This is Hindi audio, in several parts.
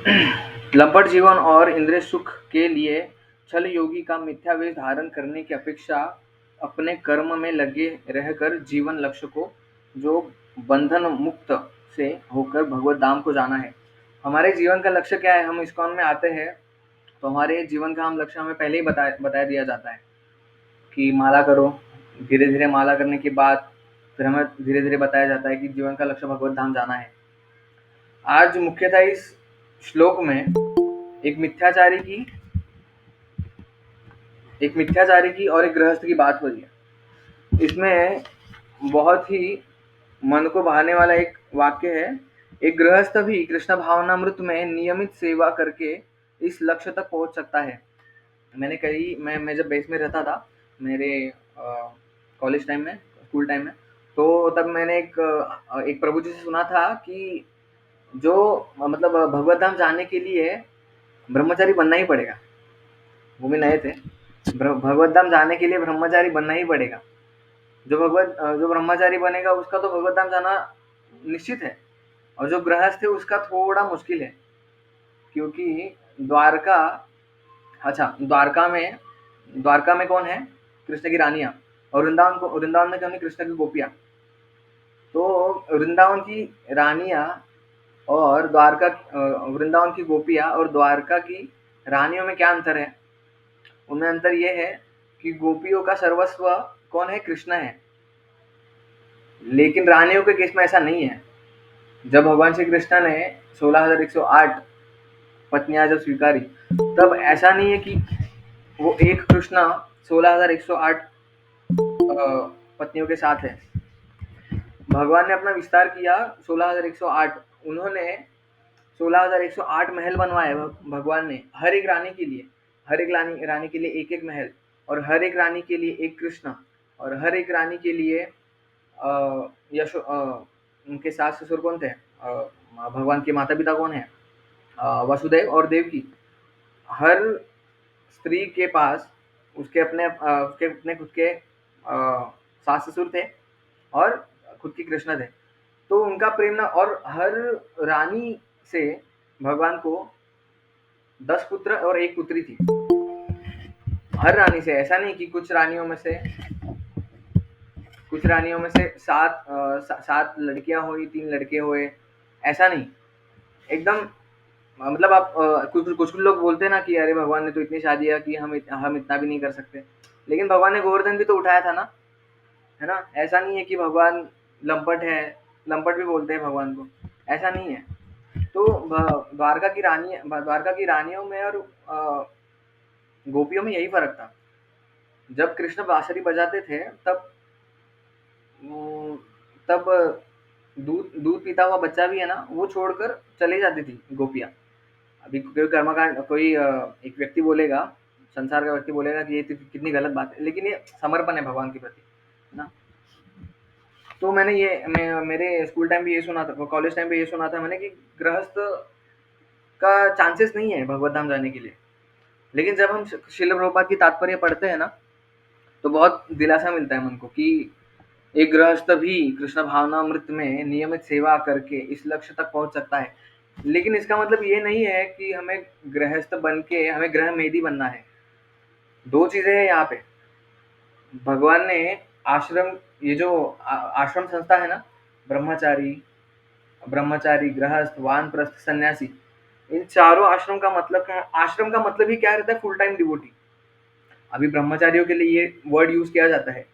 लंपट जीवन और इंद्रिय सुख के लिए छल योगी का मिथ्या वेश धारण करने की अपेक्षा अपने कर्म में लगे रहकर जीवन लक्ष्य को, जो बंधन मुक्त से होकर भगवत धाम को जाना है। हमारे जीवन का लक्ष्य क्या है? हम इस्कॉन में आते हैं तो हमारे जीवन का हम लक्ष्य हमें पहले ही बता दिया जाता है कि माला करो। धीरे धीरे माला करने के बाद फिर हमें धीरे धीरे बताया जाता है कि जीवन का लक्ष्य भगवत धाम जाना है। आज मुख्यतः इस श्लोक में एक मिथ्याचारी की और एक गृहस्थ की बात हो रही है। इसमें बहुत ही मन को भाने वाला एक वाक्य है। एक गृहस्थ भी कृष्ण भावनामृत में नियमित सेवा करके इस लक्ष्य तक पहुंच सकता है। मैं जब बेस में रहता था, मेरे कॉलेज टाइम में, स्कूल टाइम में, तो तब मैंने एक प्रभु जी से सुना था कि जो मतलब भगवत धाम जाने के लिए ब्रह्मचारी बनना ही पड़ेगा। वो भी नए थे। भगवत धाम जाने के लिए ब्रह्मचारी बनना ही पड़ेगा। जो ब्रह्मचारी बनेगा उसका तो भगवत धाम जाना निश्चित है, और जो गृहस्थ है उसका थोड़ा मुश्किल है, क्योंकि द्वारका अच्छा द्वारका में कौन है? कृष्ण की रानियां। और वृंदावन में कौन है? कृष्ण की गोपियां। तो वृंदावन की रानियां और वृंदावन की गोपियां और द्वारका की रानियों में क्या अंतर है? उनमें अंतर ये है कि गोपियों का सर्वस्व कौन है? कृष्ण है। लेकिन रानियों के केस में ऐसा नहीं है। जब भगवान श्री कृष्ण ने 16,108 पत्नियां जब स्वीकारी, तब ऐसा नहीं है कि वो एक कृष्ण 16,108 पत्नियों के साथ है। भगवान ने अपना विस्तार किया 16,108। उन्होंने 16,108 महल बनवाए भगवान ने, हर एक रानी के लिए। हर एक रानी के लिए एक एक महल, और हर एक रानी के लिए एक कृष्ण, और हर एक रानी के लिए उनके सास ससुर कौन थे? भगवान के माता पिता कौन है? वसुदेव और देवकी। हर स्त्री के पास उसके अपने खुद के सास ससुर थे और खुद की कृष्ण थे। तो उनका प्रेम ना, और हर रानी से भगवान को 10 पुत्र और 1 पुत्री थी। हर रानी से, ऐसा नहीं कि कुछ रानियों में से 7 लड़कियां हुई, 3 लड़के हुए, ऐसा नहीं। एकदम मतलब आप कुछ लोग बोलते हैं ना कि अरे भगवान ने तो इतनी शादियां की, हम इतना भी नहीं कर सकते। लेकिन भगवान ने गोवर्धन भी तो उठाया था ना, है ना? ऐसा नहीं है कि भगवान लंपट है। लंपट भी बोलते हैं भगवान को, ऐसा नहीं है। तो द्वारका की रानियों में और गोपियों में यही फर्क था। जब कृष्ण बांसुरी बजाते थे अम, तब दूध दूध पीता हुआ बच्चा भी है ना, वो छोड़कर चले जाती थी गोपियां। अभी कोई कर्मकांड, एक व्यक्ति बोलेगा, संसार का व्यक्ति बोलेगा कि ये कितनी गलत बात है, लेकिन ये समर्पण है भगवान के प्रति, है ना? तो मेरे स्कूल टाइम पे ये सुना था, कॉलेज टाइम पे ये सुना था मैंने कि गृहस्थ का चांसेस नहीं है भगवत धाम जाने के लिए। लेकिन जब हम श्रील प्रभुपाद की तात्पर्य पढ़ते हैं ना, तो बहुत दिलासा मिलता है मन को कि एक गृहस्थ भी कृष्ण भावनामृत में नियमित सेवा करके इस लक्ष्य तक पहुंच सकता है। लेकिन इसका मतलब ये नहीं है कि हमें गृहस्थ बन के हमें ग्रह मेदी बनना है। दो चीजें हैं यहाँ पे। भगवान ने आश्रम, ये जो आश्रम संस्था है ना, ब्रह्मचारी ब्रह्मचारी गृहस्थ वानप्रस्थ सन्यासी, इन चारों आश्रम का मतलब क्या है? आश्रम का मतलब ही क्या रहता है? Full time devotee. अभी ब्रह्मचारियों के लिए ये वर्ड यूज किया जाता है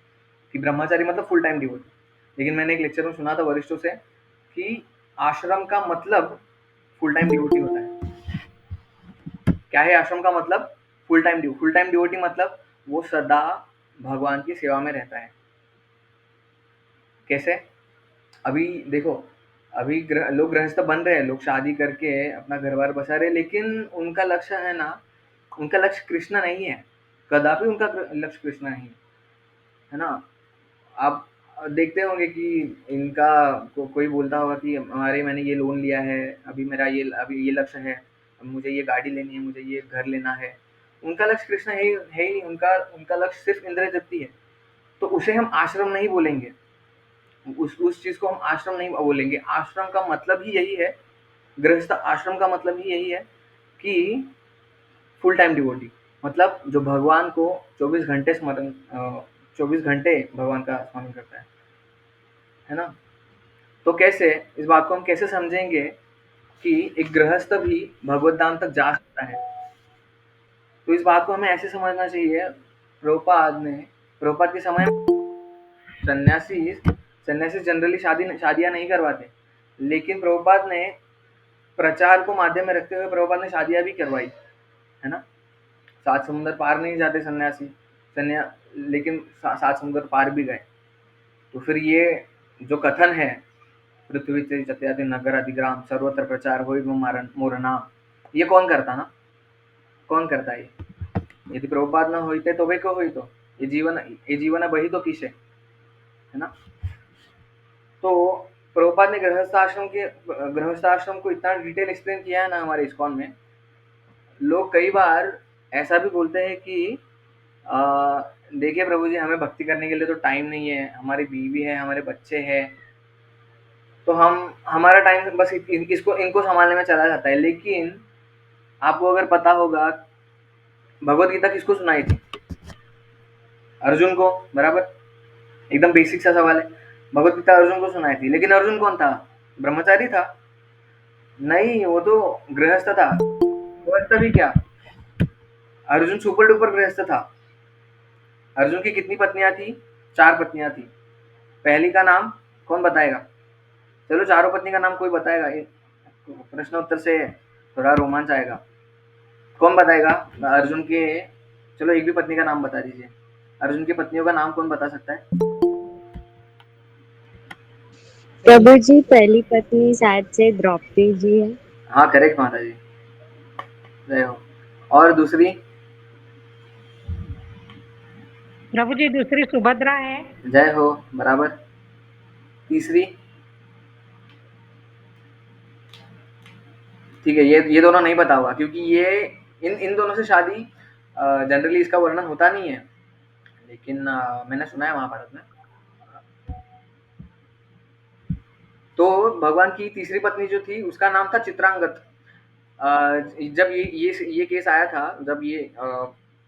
कि ब्रह्मचारी मतलब फुल टाइम डिवोटी। लेकिन मैंने एक लेक्चर में सुना था वरिष्ठों से कि आश्रम का मतलब फुल टाइम डिवोटी होता है। क्या है आश्रम का मतलब? फुल टाइम डिवोटी मतलब वो सदा भगवान की सेवा में रहता है। कैसे? अभी देखो, अभी लोग गृहस्थ बन रहे हैं, लोग शादी करके अपना घर बार बसा रहे हैं, लेकिन उनका लक्ष्य है ना, उनका लक्ष्य कृष्ण नहीं है। कदापि उनका लक्ष्य कृष्ण नहीं है ना। आप देखते होंगे कि कोई बोलता होगा कि हमारे मैंने ये लोन लिया है, अभी ये लक्ष्य है, मुझे ये गाड़ी लेनी है, मुझे ये घर लेना है। उनका लक्ष्य कृष्ण है ही नहीं। उनका उनका लक्ष्य सिर्फ इंद्रिय तृप्ति है। तो उसे हम आश्रम नहीं बोलेंगे। उस चीज को हम आश्रम नहीं बोलेंगे। आश्रम का मतलब ही यही है गृहस्थ आश्रम का मतलब ही यही है कि फुल टाइम डिवोटी, मतलब जो भगवान को 24 घंटे 24 घंटे भगवान का स्मरण करता है ना? तो कैसे, इस बात को हम कैसे समझेंगे कि एक गृहस्थ भी भगवत धाम तक जा सकता है? तो इस बात को हमें ऐसे समझना चाहिए, प्रभुपाद के समय सन्यासी सन्यासी जनरली शादियां नहीं करवाते, लेकिन प्रभुपाद ने प्रचार को माध्यम में रखते हुए प्रभुपाद ने शादियां भी करवाई, है ना? सात समुंदर पार नहीं जाते सन्यासी, सन्या लेकिन सात समुंदर पार भी गए। तो फिर ये जो कथन है, पृथ्वी ते जत्यादि नगर अधिग्राम सर्वत्र प्रचार होई मोर नाम, ये कौन करता ना? कौन करता ये? यदि प्रभुपाद न होते तो वे को हुई तो ये जीवन बही तो किसे, है ना? तो प्रभुपाद ने गृहस्थ आश्रम को इतना डिटेल एक्सप्लेन किया है ना हमारे इस्कॉन में। लोग कई बार ऐसा भी बोलते हैं कि देखिए प्रभु जी, हमें भक्ति करने के लिए तो टाइम नहीं है, हमारी बीवी है, हमारे बच्चे हैं, तो हम हमारा टाइम बस इसको इनको संभालने में चला जाता है। लेकिन आपको अगर पता होगा, भगवत गीता किसको सुनाई थी? अर्जुन को, बराबर? एकदम बेसिक सा सवाल है। भगवत गीता अर्जुन को सुनाई थी, लेकिन अर्जुन कौन था? ब्रह्मचारी था? नहीं, वो तो गृहस्थ था। गृहस्थ भी क्या, अर्जुन सुपर डुपर गृहस्थ था। अर्जुन की कितनी पत्नियां थी? 4 पत्नियां थी। पहली का नाम कौन बताएगा? चलो चारों पत्नी का नाम कोई बताएगा, प्रश्न उत्तर से थोड़ा रोमांच आएगा। कौन बताएगा अर्जुन के? चलो एक भी पत्नी का नाम बता दीजिए। अर्जुन की पत्नियों का नाम कौन बता सकता है? प्रभु जी, पहली पत्नी शायद से द्रौपदी जी है। हाँ, करेक्ट माता जी, जय हो। और दूसरी? प्रभु जी, दूसरी सुभद्रा है। जय हो, बराबर। तीसरी? ठीक है, ये दोनों नहीं पता होगा, क्योंकि ये इन इन दोनों से शादी जनरली इसका वर्णन होता नहीं है, लेकिन मैंने सुना है महाभारत में। तो भगवान की तीसरी पत्नी जो थी उसका नाम था चित्रांगद। जब ये केस आया था, जब ये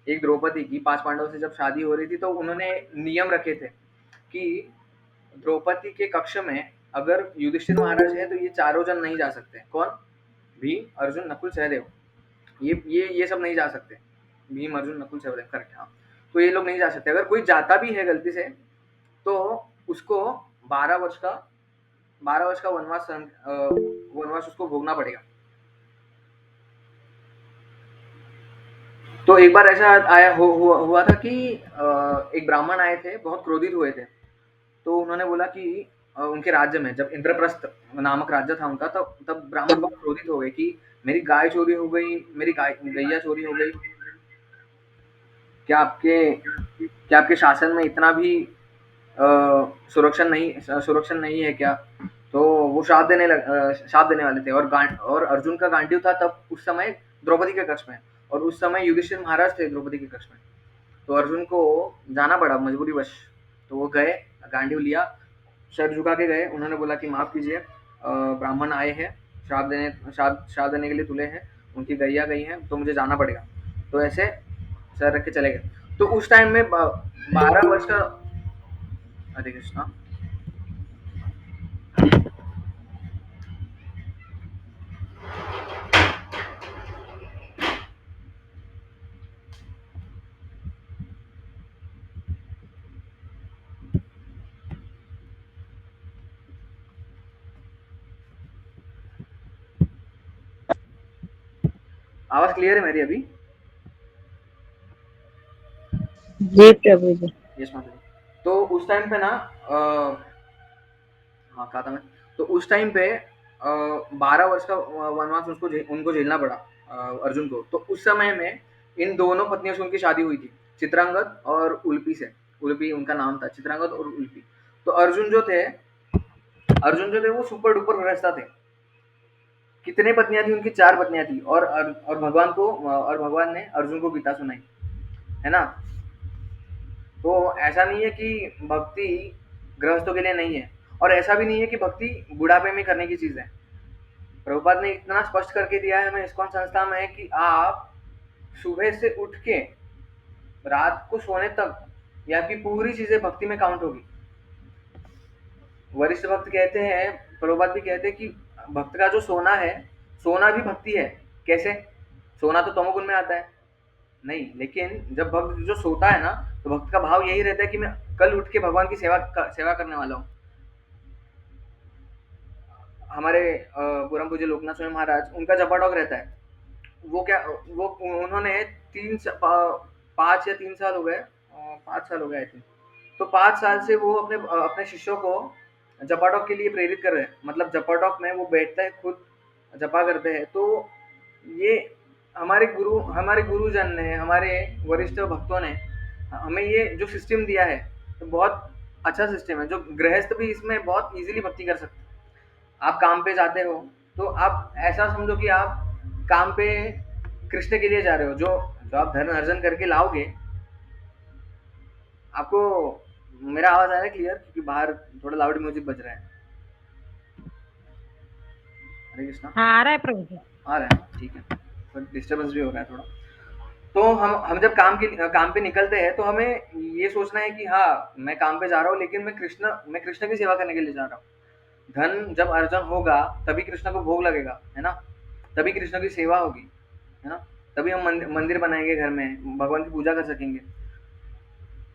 एक द्रौपदी की 5 पांडवों से जब शादी हो रही थी, तो उन्होंने नियम रखे थे कि द्रौपदी के कक्ष में अगर युधिष्ठिर महाराज है तो ये चारों जन नहीं जा सकते। कौन? भीम, अर्जुन, नकुल, सहदेव। ये सब नहीं जा सकते। भीम, अर्जुन, नकुल, सहदेव, करेक्ट, हाँ। तो ये लोग नहीं जा सकते। अगर कोई जाता भी है गलती से, तो उसको 12 वर्ष का 12 वर्ष का वनवास उसको भोगना पड़ेगा। तो एक बार ऐसा हुआ था कि एक ब्राह्मण आए थे, बहुत क्रोधित हुए थे। तो उन्होंने बोला कि उनके राज्य में जब इंद्रप्रस्थ नामक राज्य था उनका, तब ब्राह्मण बहुत क्रोधित हो गए कि मेरी गाय चोरी हो गई, मेरी गैया चोरी हो गई। क्या आपके शासन में इतना भी सुरक्षण नहीं है क्या? तो वो श्राप देने वाले थे, और अर्जुन का गांडीव था तब उस समय द्रौपदी के कक्ष में, और उस समय युधिष्ठिर महाराज थे द्रौपदी के कक्ष में। तो अर्जुन को जाना पड़ा मजबूरीवश। तो वो गए, गांडीव लिया, सर झुका के गए। उन्होंने बोला कि माफ कीजिए, ब्राह्मण आए हैं, श्राप देने के लिए तुले हैं, उनकी गैया गई हैं, तो मुझे जाना पड़ेगा। तो ऐसे सर रख के चले गए। तो उस टाइम में 12 वर्ष का, हरे कृष्णा, आवाज क्लियर है मेरी अभी? जी प्रभु जी। यस माता जी। तो उस टाइम पे ना हाँ, कहा था मैं। तो उस टाइम पे 12 वर्ष का वनवास उनको झेलना पड़ा, अर्जुन को। तो उस समय में इन दोनों पत्नियों से उनकी शादी हुई थी, चित्रांगद और उल्पी से। उल्पी उनका नाम था, चित्रांगद और उल्पी। तो अर्जुन जो थे वो सुपर डुपर गृहस्थ थे। कितने पत्नियां थी उनकी? 4 पत्नियां थी, और भगवान ने अर्जुन को गीता सुनाई, है ना? तो ऐसा नहीं है कि भक्ति गृहस्थों के लिए नहीं है, और ऐसा भी नहीं है कि भक्ति बुढ़ापे में करने की चीज है। प्रभुपाद ने इतना स्पष्ट करके दिया है हमें इस्कॉन संस्था में कि आप सुबह से उठ के रात को सोने तक ये आपकी पूरी चीजें भक्ति में काउंट होगी। वरिष्ठ भक्त कहते हैं, प्रभुपाद भी कहते हैं कि भक्त का जो सोना है, सोना भी भक्ति है। कैसे? सोना तो तमोगुण में आता है। नहीं, लेकिन जब भक्त जो सोता है ना, तो भक्त का भाव यही रहता है कि मैं कल उठ के भगवान की सेवा करने वाला हूँ। हमारे परम पूज्य लोकनाथ स्वामी महाराज, उनका जपाटॉक रहता है। वो क्या, वो उन्होंने 5 या 3 साल हो गए, 5 साल हो गए आई थिंक। तो 5 साल से वो अपने शिष्यों को जपाटॉक के लिए प्रेरित कर रहे हैं। मतलब जपाटॉक में वो बैठते हैं, खुद जपा करते हैं। तो ये हमारे गुरुजन ने, हमारे वरिष्ठ भक्तों ने हमें ये जो सिस्टम दिया है, तो बहुत अच्छा सिस्टम है, जो गृहस्थ भी इसमें बहुत ईज़िली भक्ति कर सकते हैं। आप काम पे जाते हो, तो आप ऐसा समझो कि आप काम पे कृष्ण के लिए जा रहे हो। जो आप धन अर्जन करके लाओगे, आपको मेरा आवाज़ आ रहा है क्लियर? क्योंकि बाहर थोड़ा लाउड म्यूजिक बज रहा है। हरे कृष्णा। हाँ आ रहा है प्रभु जी। आ रहा है, ठीक है। पर डिस्टर्बेंस भी हो रहा है थोड़ा। तो हम जब काम पे निकलते हैं, तो हमें ये सोचना है कि हाँ, मैं काम पे जा रहा हूँ, लेकिन मैं कृष्ण की सेवा करने के लिए जा रहा हूँ। धन जब अर्जन होगा, तभी कृष्ण को भोग लगेगा, है ना? तभी कृष्ण की सेवा होगी, है ना? तभी हम मंदिर बनाएंगे घर में, भगवान की पूजा कर सकेंगे।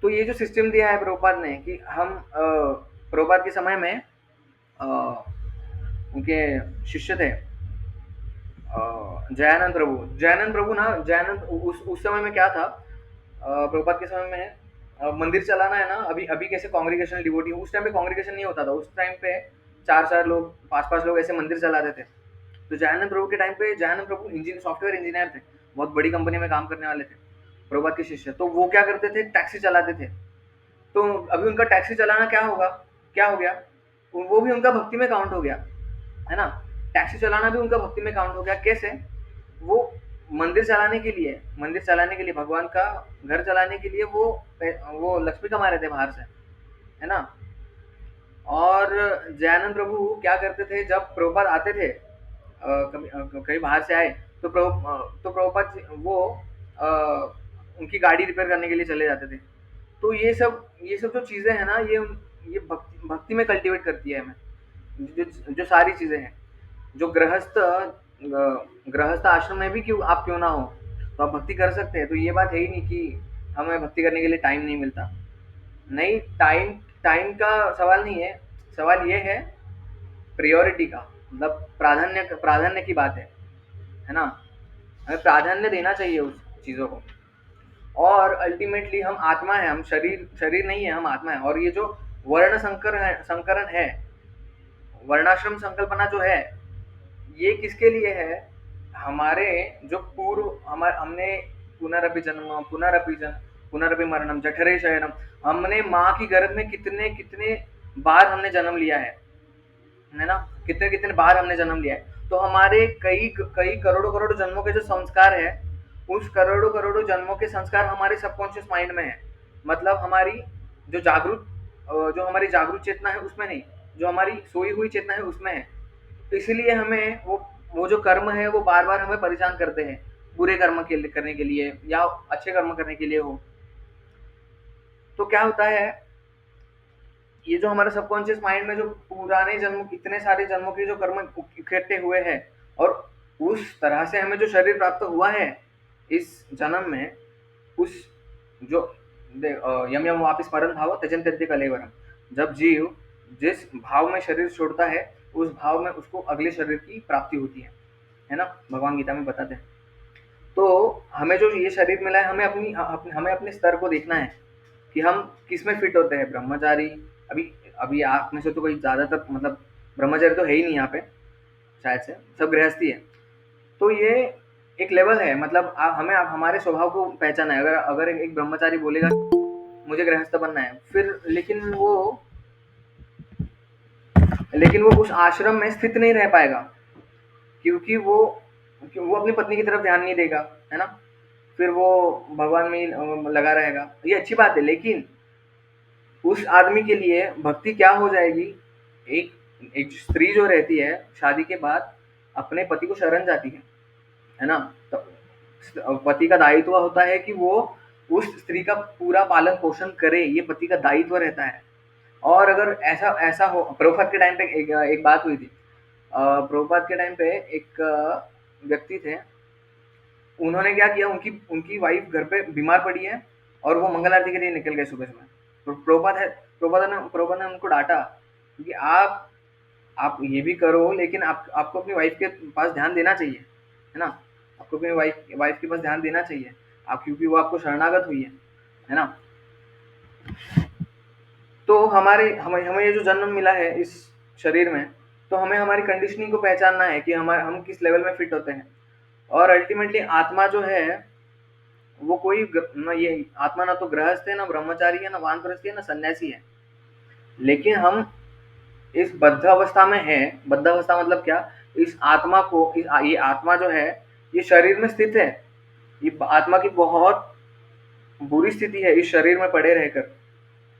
तो ये जो सिस्टम दिया है प्रभुपाद ने कि हम प्रभुपाद के समय में अ, उनके शिष्य थे जयानंद प्रभु ना, जयानंद उस समय में क्या था, प्रभुपाद के समय में मंदिर चलाना है ना, अभी अभी कैसे कांग्रीगेशनल डिवोटी, उस टाइम पे कांग्रीगेशन नहीं होता था। उस टाइम पे 4 लोग, 5 लोग ऐसे मंदिर चलाते थे। तो जयानंद प्रभु के टाइम पे, जयानंद प्रभु सॉफ्टवेयर इंजीनियर थे, बहुत बड़ी कंपनी में काम करने वाले थे, प्रभुपाद के शिष्य। तो वो क्या करते थे, टैक्सी चलाते थे। तो अभी उनका टैक्सी चलाना क्या होगा, क्या हो गया, वो भी उनका भक्ति में काउंट हो गया, है ना? टैक्सी चलाना भी उनका भक्ति में काउंट हो गया। कैसे? वो मंदिर चलाने के लिए, भगवान का घर चलाने के लिए वो लक्ष्मी कमा रहे थे बाहर से, है ना? और जयानंद प्रभु क्या करते थे, जब प्रभुपाद आते थे, कहीं बाहर से आए, तो प्रभुपाद वो अ, उनकी गाड़ी रिपेयर करने के लिए चले जाते थे। तो ये सब जो चीज़ें हैं ना, ये भक्ति में कल्टीवेट करती है हमें। जो जो सारी चीज़ें हैं, जो गृहस्थ आश्रम में भी क्यों ना हो, तो आप भक्ति कर सकते हैं। तो ये बात है ही नहीं कि हमें भक्ति करने के लिए टाइम नहीं मिलता। नहीं, टाइम टाइम का सवाल नहीं है, सवाल ये है प्रायोरिटी का, मतलब प्राधान्य की बात है ना? हमें प्राधान्य देना चाहिए उस चीज़ों को। और अल्टीमेटली हम आत्मा है, हम शरीर नहीं है, हम आत्मा है। और ये जो संकरण है, वर्णाश्रम संकल्पना जो है, ये किसके लिए है? हमारे जो पूर्व हमने पुनरपि जन्म पुनरपि मरणम जठरे शयनम, हमने माँ की गर्भ में कितने कितने बार हमने जन्म लिया है ना? कितने कितने बार हमने जन्म लिया है। तो हमारे कई कई करोड़ों करोड़ों जन्मों के जो संस्कार है, उस करोड़ों करोड़ों जन्मों के संस्कार हमारे सबकॉन्शियस माइंड में है। मतलब हमारी जो हमारी जागरूक चेतना है उसमें नहीं, जो हमारी सोई हुई चेतना है उसमें है। तो इसीलिए हमें वो जो कर्म है, वो बार बार हमें परेशान करते हैं, बुरे कर्म करने के लिए या अच्छे कर्म करने के लिए हो। तो क्या होता है, ये जो हमारा सबकॉन्शियस माइंड में जो पुराने जन्म, इतने सारे जन्मों के जो कर्म इकट्ठे हुए हैं, और उस तरह से हमें जो शरीर प्राप्त हुआ है इस जन्म में, उस जो यम यम वापस स्मरण भाव त्यजन त्यज्य कलेवरम, जब जीव जिस भाव में शरीर छोड़ता है, उस भाव में उसको अगले शरीर की प्राप्ति होती है ना? भगवान गीता में बताते हैं। तो हमें जो ये शरीर मिला है, हमें अपने स्तर को देखना है कि हम किस में फिट होते हैं। ब्रह्मचारी, अभी अभी आप में से तो कोई ज़्यादातर, मतलब ब्रह्मचारी तो है ही नहीं यहाँ पे, शायद से सब गृहस्थी है। तो ये एक लेवल है, मतलब हमें हमारे स्वभाव को पहचाना है। अगर अगर एक ब्रह्मचारी बोलेगा मुझे गृहस्थ बनना है, फिर लेकिन वो उस आश्रम में स्थित नहीं रह पाएगा, क्योंकि वो अपनी पत्नी की तरफ ध्यान नहीं देगा, है ना? फिर वो भगवान में लगा रहेगा। ये अच्छी बात है, लेकिन उस आदमी के लिए भक्ति क्या हो जाएगी, एक एक स्त्री जो रहती है शादी के बाद, अपने पति को शरण जाती है ना? तो पति का दायित्व होता है कि वो उस स्त्री का पूरा पालन-पोषण करे, ये पति का दायित्व रहता है। और अगर ऐसा ऐसा हो, प्रभुपाद के टाइम पे एक बात हुई थी। प्रभुपाद के टाइम पे एक व्यक्ति थे, उन्होंने क्या किया, उनकी उनकी वाइफ घर पे बीमार पड़ी है और वो मंगल आरती के लिए निकल गए सुबह-सुबह। तो प्रभुपाद ने उनको डाँटा, क्योंकि आप ये भी करो, लेकिन आपको अपनी वाइफ के पास ध्यान देना चाहिए, है ना? आपको अपनी वाइफ के पास ध्यान देना चाहिए, आप क्योंकि वो आपको शरणागत हुई है ना? तो हमें हमें ये जो जन्म मिला है इस शरीर में, तो हमें हमारी कंडीशनिंग को पहचानना है कि हम किस लेवल में फिट होते हैं। और अल्टीमेटली आत्मा जो है, वो कोई न ये आत्मा ना तो गृहस्थ है, ना ब्रह्मचारी है, ना वानप्रस्थी है, ना सन्यासी है। लेकिन हम इस बद्ध अवस्था में है। बद्ध अवस्था मतलब क्या? इस आत्मा को ये आत्मा जो है, ये शरीर में स्थित है। ये आत्मा की बहुत बुरी स्थिति है इस शरीर में पड़े रहकर।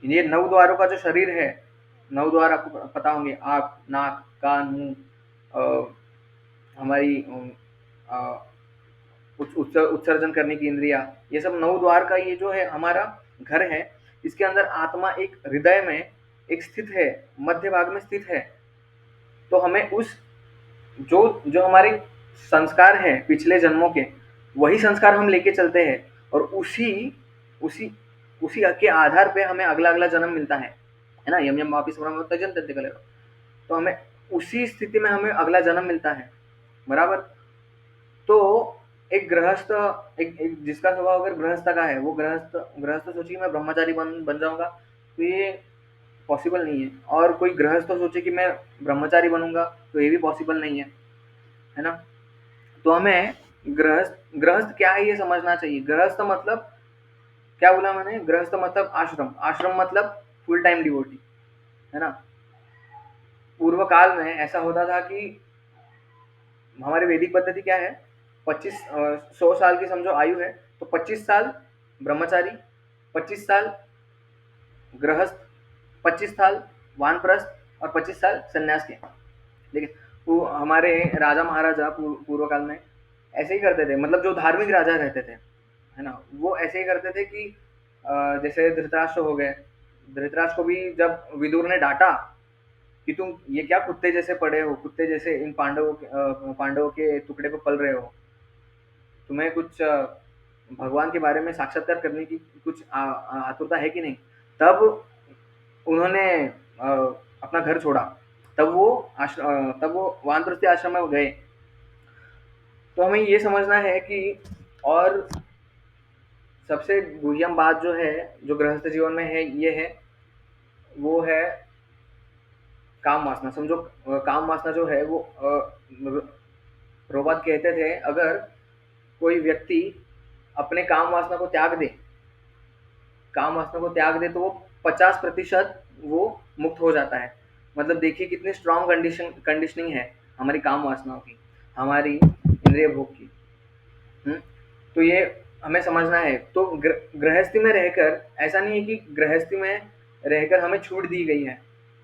ये 9 द्वारों का जो शरीर है, 9 द्वार आपको पता होंगे, आँख, नाक, कान, मुँह, हमारी उत्सर्जन करने की इंद्रिया, ये सब 9 द्वार का ये जो है हमारा घर है। इसके अंदर आत्मा एक हृदय में एक स्थित है, मध्य भाग में स्थित है। तो हमें उस जो जो हमारे संस्कार हैं पिछले जन्मों के, वही संस्कार हम लेके चलते हैं और उसी उसी उसी के आधार पे हमें अगला जन्म मिलता है ना? यम यम वापि स्मृतं त्यजन् तद् कलेवरम्। तो हमें उसी स्थिति में हमें अगला जन्म मिलता है, बराबर? तो एक गृहस्थ, एक जिसका स्वभाव अगर गृहस्थ का है, वो गृहस्थ गृहस्थ सोचे कि मैं ब्रह्मचारी बन जाऊंगा, तो ये पॉसिबल नहीं है। और कोई गृहस्थ सोचे कि मैं ब्रह्मचारी बनूंगा, तो ये भी पॉसिबल नहीं है ना? तो हमें गृहस्थ गृहस्थ क्या है ये समझना चाहिए। गृहस्थ मतलब क्या बोला मैंने? गृहस्थ मतलब आश्रम, आश्रम मतलब फुल टाइम डिवोटी, है ना? पूर्व काल में ऐसा होता था कि हमारी वैदिक पद्धति क्या है, 100 साल की समझो आयु है, तो 25 साल ब्रह्मचारी, 25 साल गृहस्थ, 25 साल वानप्रस्थ और 25 साल सन्यास के। लेकिन वो हमारे राजा महाराजा पूर्व काल में ऐसे ही करते थे, मतलब जो धार्मिक राजा रहते थे, है ना? वो ऐसे ही करते थे कि जैसे धृतराष्ट्र हो गए, धृतराष्ट्र को भी जब विदुर ने डांटा कि तुम ये क्या कुत्ते जैसे पड़े हो, कुत्ते जैसे इन पांडवों के टुकड़े पे पल रहे हो, तुम्हें कुछ भगवान के बारे में साक्षात्कार करने की कुछ आतुरता है कि नहीं? तब उन्होंने अपना घर छोड़ा, तब वो वानप्रस्थी आश्रम में गए। तो हमें ये समझना है कि, और सबसे गुह्यम बात जो है, जो गृहस्थ जीवन में है, ये है, वो है काम वासना। समझो काम वासना जो है वो प्रभुपाद कहते थे, अगर कोई व्यक्ति अपने काम वासना को त्याग दे, तो वो 50% वो मुक्त हो जाता है। मतलब देखिए कितनी स्ट्रॉन्ग कंडीशनिंग है हमारी काम वासनाओं की, हमारी इंद्रिय भोग की। तो ये हमें समझना है। तो गृहस्थी में रहकर ऐसा नहीं है कि गृहस्थी में रहकर हमें छूट दी गई है,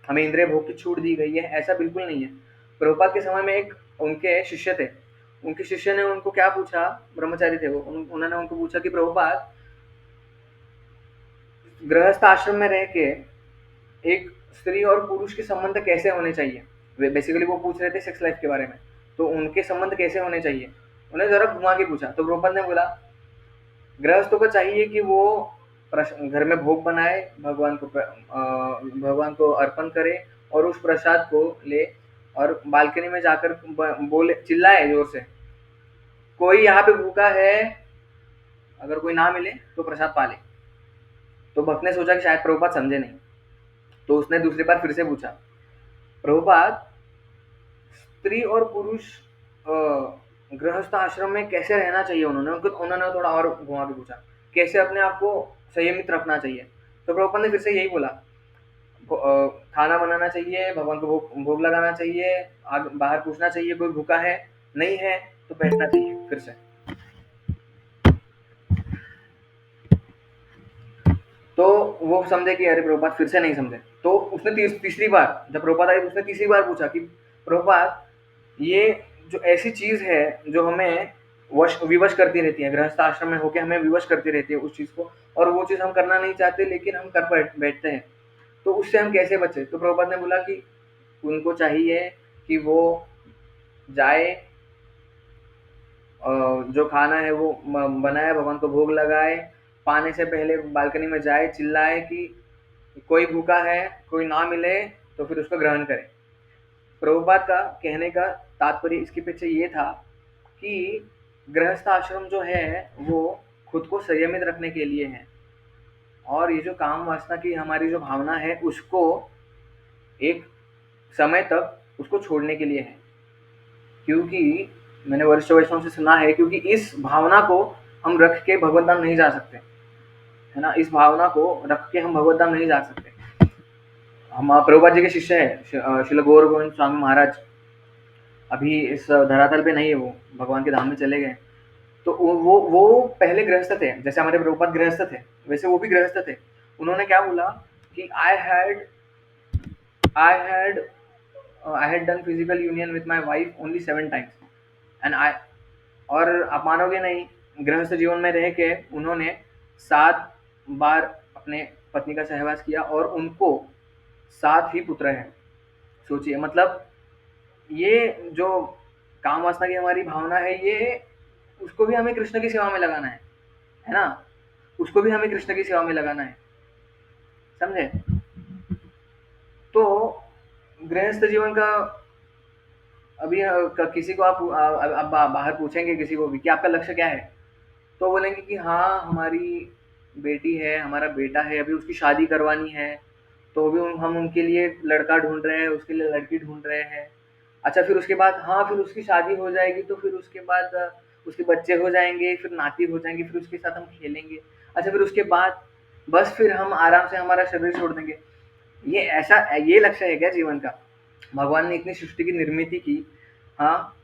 हमें इंद्रिय भोग की छूट दी गई है, ऐसा बिल्कुल नहीं है। प्रभुपाद के समय में एक उनके शिष्य थे, उनके शिष्य ने उनको क्या पूछा, ब्रह्मचारी थे वो, उन्होंने उनको पूछा कि प्रभुपाद, गृहस्थ आश्रम में रह के एक स्त्री और पुरुष के संबंध कैसे होने चाहिए? बेसिकली वो पूछ रहे थे सेक्स लाइफ के बारे में, तो उनके संबंध कैसे होने चाहिए, उन्हें जरा घुमा के पूछा। तो प्रभुपाद ने बोला, गृहस्थों को चाहिए कि वो घर में भोग बनाए, भगवान को अर्पण करे और उस प्रसाद को ले और बालकनी में जाकर बोले, चिल्लाए जोर से, कोई यहाँ पे भूखा है, अगर कोई ना मिले तो प्रसाद पा ले। तो भक्त ने सोचा कि शायद प्रभुपाद समझे नहीं, तो उसने दूसरी बार फिर से पूछा, प्रभुपाद, स्त्री और पुरुष गृहस्थ आश्रम में कैसे रहना चाहिए? उन्होंने थोड़ा और घुमा के पूछा, कैसे अपने आप को संयमित रखना चाहिए? तो प्रभुपाद ने फिर से यही बोला, खाना बनाना चाहिए, भगवान को भोग लगाना चाहिए, बाहर पूछना चाहिए कोई भूखा है, नहीं है तो बैठना चाहिए फिर से। तो वो समझे कि अरे प्रभुपाद फिर से नहीं समझे। तो उसने तीसरी बार, जब प्रभुपाद आए, उसने तीसरी बार पूछा कि प्रभुपाद, ये जो ऐसी चीज़ है जो हमें विवश करती रहती है, गृहस्थ आश्रम में होके हमें विवश करती रहती है उस चीज़ को, और वो चीज़ हम करना नहीं चाहते लेकिन हम कर बैठते हैं। तो उससे हम कैसे बचें? तो प्रभुपाद ने बोला कि उनको चाहिए कि वो जाए, जो खाना है वो बनाए, भगवान को भोग लगाए, पाने से पहले बालकनी में जाए, चिल्लाए कि कोई भूखा है, कोई ना मिले तो फिर उसको ग्रहण करे। प्रभुपाद का कहने का तात्पर्य इसके पीछे ये था कि गृहस्थ आश्रम जो है वो खुद को संयमित रखने के लिए है, और ये जो काम वासना की हमारी जो भावना है उसको एक समय तक उसको छोड़ने के लिए है। क्योंकि मैंने वरिष्ठ वैष्णव से सुना है, क्योंकि इस भावना को हम रख के भगवत धाम नहीं जा सकते, है ना? इस भावना को रख के हम भगवत धाम नहीं जा सकते। हम प्रभुपाद जी के शिष्य हैं, श्रील गौर गोविंद स्वामी महाराज अभी इस धरातल पे नहीं है, वो भगवान के धाम में चले गए। तो वो पहले गृहस्थ थे, जैसे हमारे प्रभुपाद गृहस्थ थे वैसे वो भी गृहस्थ थे। उन्होंने क्या बोला कि I had done physical union with my wife only 7 times and I, और आप मानोगे नहीं, गृहस्थ जीवन में रह के उन्होंने 7 बार अपने पत्नी का सहवास किया और उनको 7 ही पुत्र हैं। सोचिए, मतलब ये जो काम वासना की हमारी भावना है, ये उसको भी हमें कृष्ण की सेवा में लगाना है ना? उसको भी हमें कृष्ण की सेवा में लगाना है, समझे? तो गृहस्थ जीवन का अभी किसी को आप बाहर पूछेंगे किसी को भी कि आपका लक्ष्य क्या है, तो बोलेंगे कि हाँ हमारी बेटी है, हमारा बेटा है, अभी उसकी शादी करवानी है, तो अभी हम उनके लिए लड़का ढूंढ रहे हैं, उसके लिए लड़की ढूंढ रहे हैं। अच्छा, फिर उसके बाद हाँ फिर उसकी शादी हो जाएगी, तो फिर उसके बाद उसके बच्चे हो जाएंगे, फिर नाती हो जाएंगे, फिर उसके साथ हम खेलेंगे। अच्छा, फिर उसके बाद बस फिर हम आराम से हमारा शरीर छोड़ देंगे। ये लक्ष्य है क्या जीवन का? भगवान ने इतनी सृष्टि की निर्मित की, हाँ,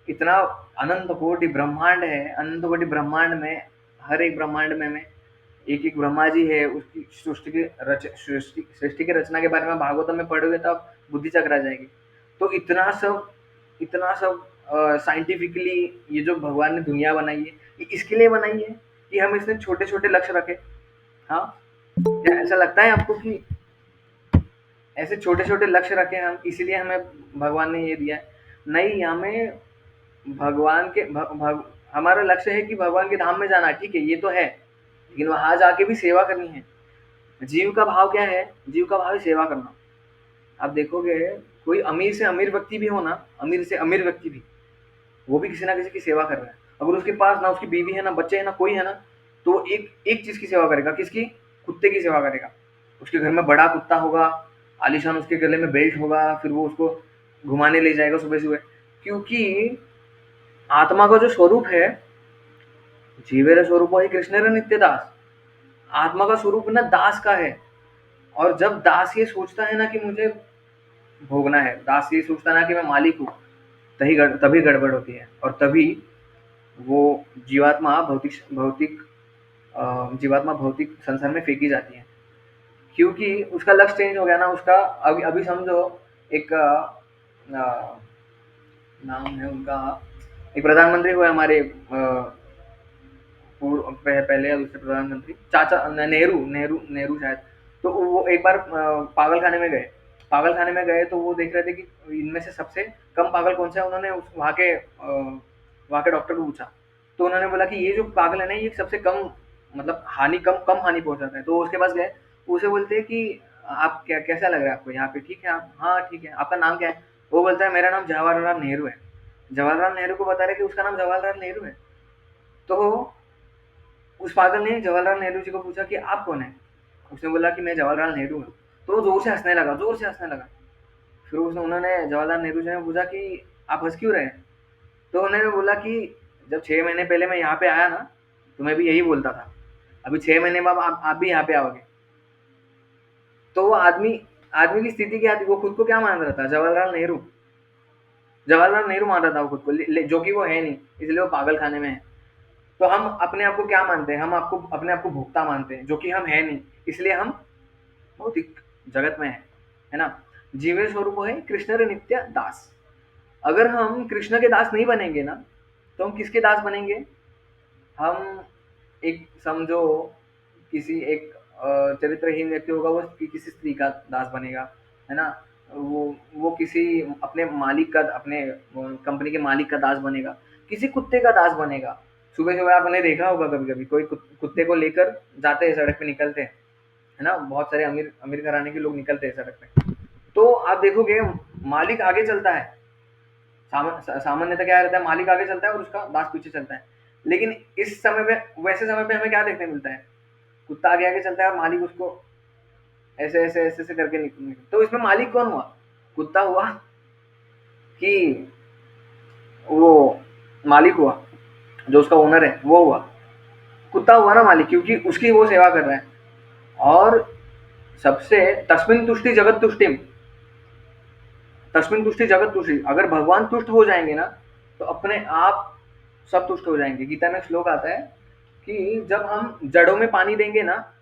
इतना अनंत कोटि ब्रह्मांड है, अनंत कोटि ब्रह्मांड में हर एक ब्रह्मांड में एक एक ब्रह्मा जी है, उसकी सृष्टि की रचना के बारे में भागवतम में पढ़ोगे तो आप बुद्धि चकरा जाएगी। तो इतना सब साइंटिफिकली ये जो भगवान ने दुनिया बनाई है, ये इसके लिए बनाई है कि हम इसमें छोटे छोटे लक्ष्य रखें। हाँ, क्या ऐसा लगता है आपको कि ऐसे छोटे छोटे लक्ष्य रखें हम, इसीलिए हमें भगवान ने ये दिया है? नहीं, हमें भगवान के हमारा लक्ष्य है कि भगवान के धाम में जाना, ठीक है, ये तो है, लेकिन वहां जाके भी सेवा करनी है। जीव का भाव क्या है? जीव का भाव है सेवा करना। आप देखोगे, कोई अमीर से अमीर व्यक्ति भी हो ना, अमीर से अमीर व्यक्ति भी, वो भी किसी ना किसी की सेवा कर रहा है। अगर उसके पास ना उसकी बीवी है, ना बच्चे है, ना कोई है ना, तो एक एक चीज की सेवा करेगा, किसकी? कुत्ते की सेवा करेगा। उसके घर में बड़ा कुत्ता होगा, आलीशान उसके गले में बेल्ट होगा, फिर वो उसको घुमाने ले जाएगा सुबह सुबह, क्योंकि आत्मा का जो स्वरूप है, जीवेर स्वरूप है कृष्णेर नित्य दास, आत्मा का स्वरूप ना दास का है। और जब दास ये सोचता है ना कि मुझे भोगना है, दास ये सोचता है ना कि मैं मालिक हूँ, तभी गड़बड़ होती है, और तभी वो जीवात्मा भौतिक भौतिक जीवात्मा भौतिक संसार में फेंकी जाती है, क्योंकि उसका लक्ष्य चेंज हो गया ना उसका। अभी अभी समझो, एक नाम है उनका, एक प्रधानमंत्री हुए हमारे, पहले या दूसरे प्रधानमंत्री, चाचा नेहरू नेहरू नेहरू शायद। तो वो एक बार पागल खाने में गए, तो वो देख रहे थे कि इनमें से सबसे कम पागल कौन सा है। उन्होंने वहाँ के डॉक्टर को पूछा, तो उन्होंने बोला कि ये जो पागल है ना, ये सबसे कम, मतलब हानि कम कम हानि पहुंचाता है। तो वो उसके पास गए, उसे बोलते हैं कि आप क्या, कैसा लग रहा है आपको यहाँ पे? ठीक है आप? हाँ ठीक है। आपका नाम क्या है? वो बोलता है मेरा नाम जवाहरलाल नेहरू है। जवाहरलाल नेहरू को बता रहे कि उसका नाम जवाहरलाल नेहरू है। तो उस पागल ने जवाहरलाल नेहरू जी को पूछा कि आप कौन है? उसने बोला कि मैं जवाहरलाल नेहरू हूँ। तो वो जोर से हंसने लगा, जोर से हंसने लगा। फिर उन्होंने जवाहरलाल नेहरू जी ने पूछा कि आप हंस क्यों रहे? तो उन्होंने बोला कि जब 6 महीने पहले मैं यहाँ पे आया ना, तो मैं भी यही बोलता था, अभी 6 महीने बाद आप भी यहाँ पे आओगे। तो वो आदमी आदमी की स्थिति क्या थी? वो खुद को क्या मान रहा था? जवाहरलाल नेहरू। जवाहरलाल नेहरू मान रहा था वो खुद को, जो कि वो है नहीं, इसलिए वो पागल खाने में है। तो हम अपने आप को क्या मानते हैं? हम आपको अपने आप को भोक्ता मानते हैं, जो कि हम है नहीं, इसलिए हम भौतिक जगत में है ना? जीवे स्वरूप है कृष्ण रे नित्य दास। अगर हम कृष्ण के दास नहीं बनेंगे ना, तो हम किसके दास बनेंगे? हम एक समझो किसी एक चरित्रहीन व्यक्ति होगा, वो किसी स्त्री का दास बनेगा, है ना? वो किसी अपने मालिक का, अपने कंपनी के मालिक का दास बनेगा, किसी कुत्ते का दास बनेगा। सुबह-सुबह आपने देखा होगा कभी-कभी कोई कुत्ते को लेकर जाते हैं, सड़क पे निकलते हैं, है ना? बहुत सारे अमीर अमीर घराने के लोग निकलते हैं सड़क पे। तो आप देखोगे मालिक आगे चलता है, सामान्यतः क्या रहता है, मालिक आगे चलता है और उसका दास पीछे चलता है। लेकिन इस समय पे, वैसे समय पे हमें क्या देखने मिलता है? कुत्ता आगे आगे चलता है और मालिक उसको ऐसे ऐसे ऐसे ऐसे करके तो इसमें मालिक कौन हुआ? कुत्ता हुआ कि वो मालिक हुआ, जो उसका ओनर है वो हुआ? कुत्ता हुआ ना मालिक, क्योंकि उसकी वो सेवा कर रहा है। और सबसे तस्मिन तुष्टि जगत तुष्टिम, तस्मिन तुष्टि जगत तुष्टि, अगर भगवान तुष्ट हो जाएंगे ना, तो अपने आप सब तुष्ट हो जाएंगे। गीता में श्लोक आता है कि जब हम जड़ों में पानी देंगे ना,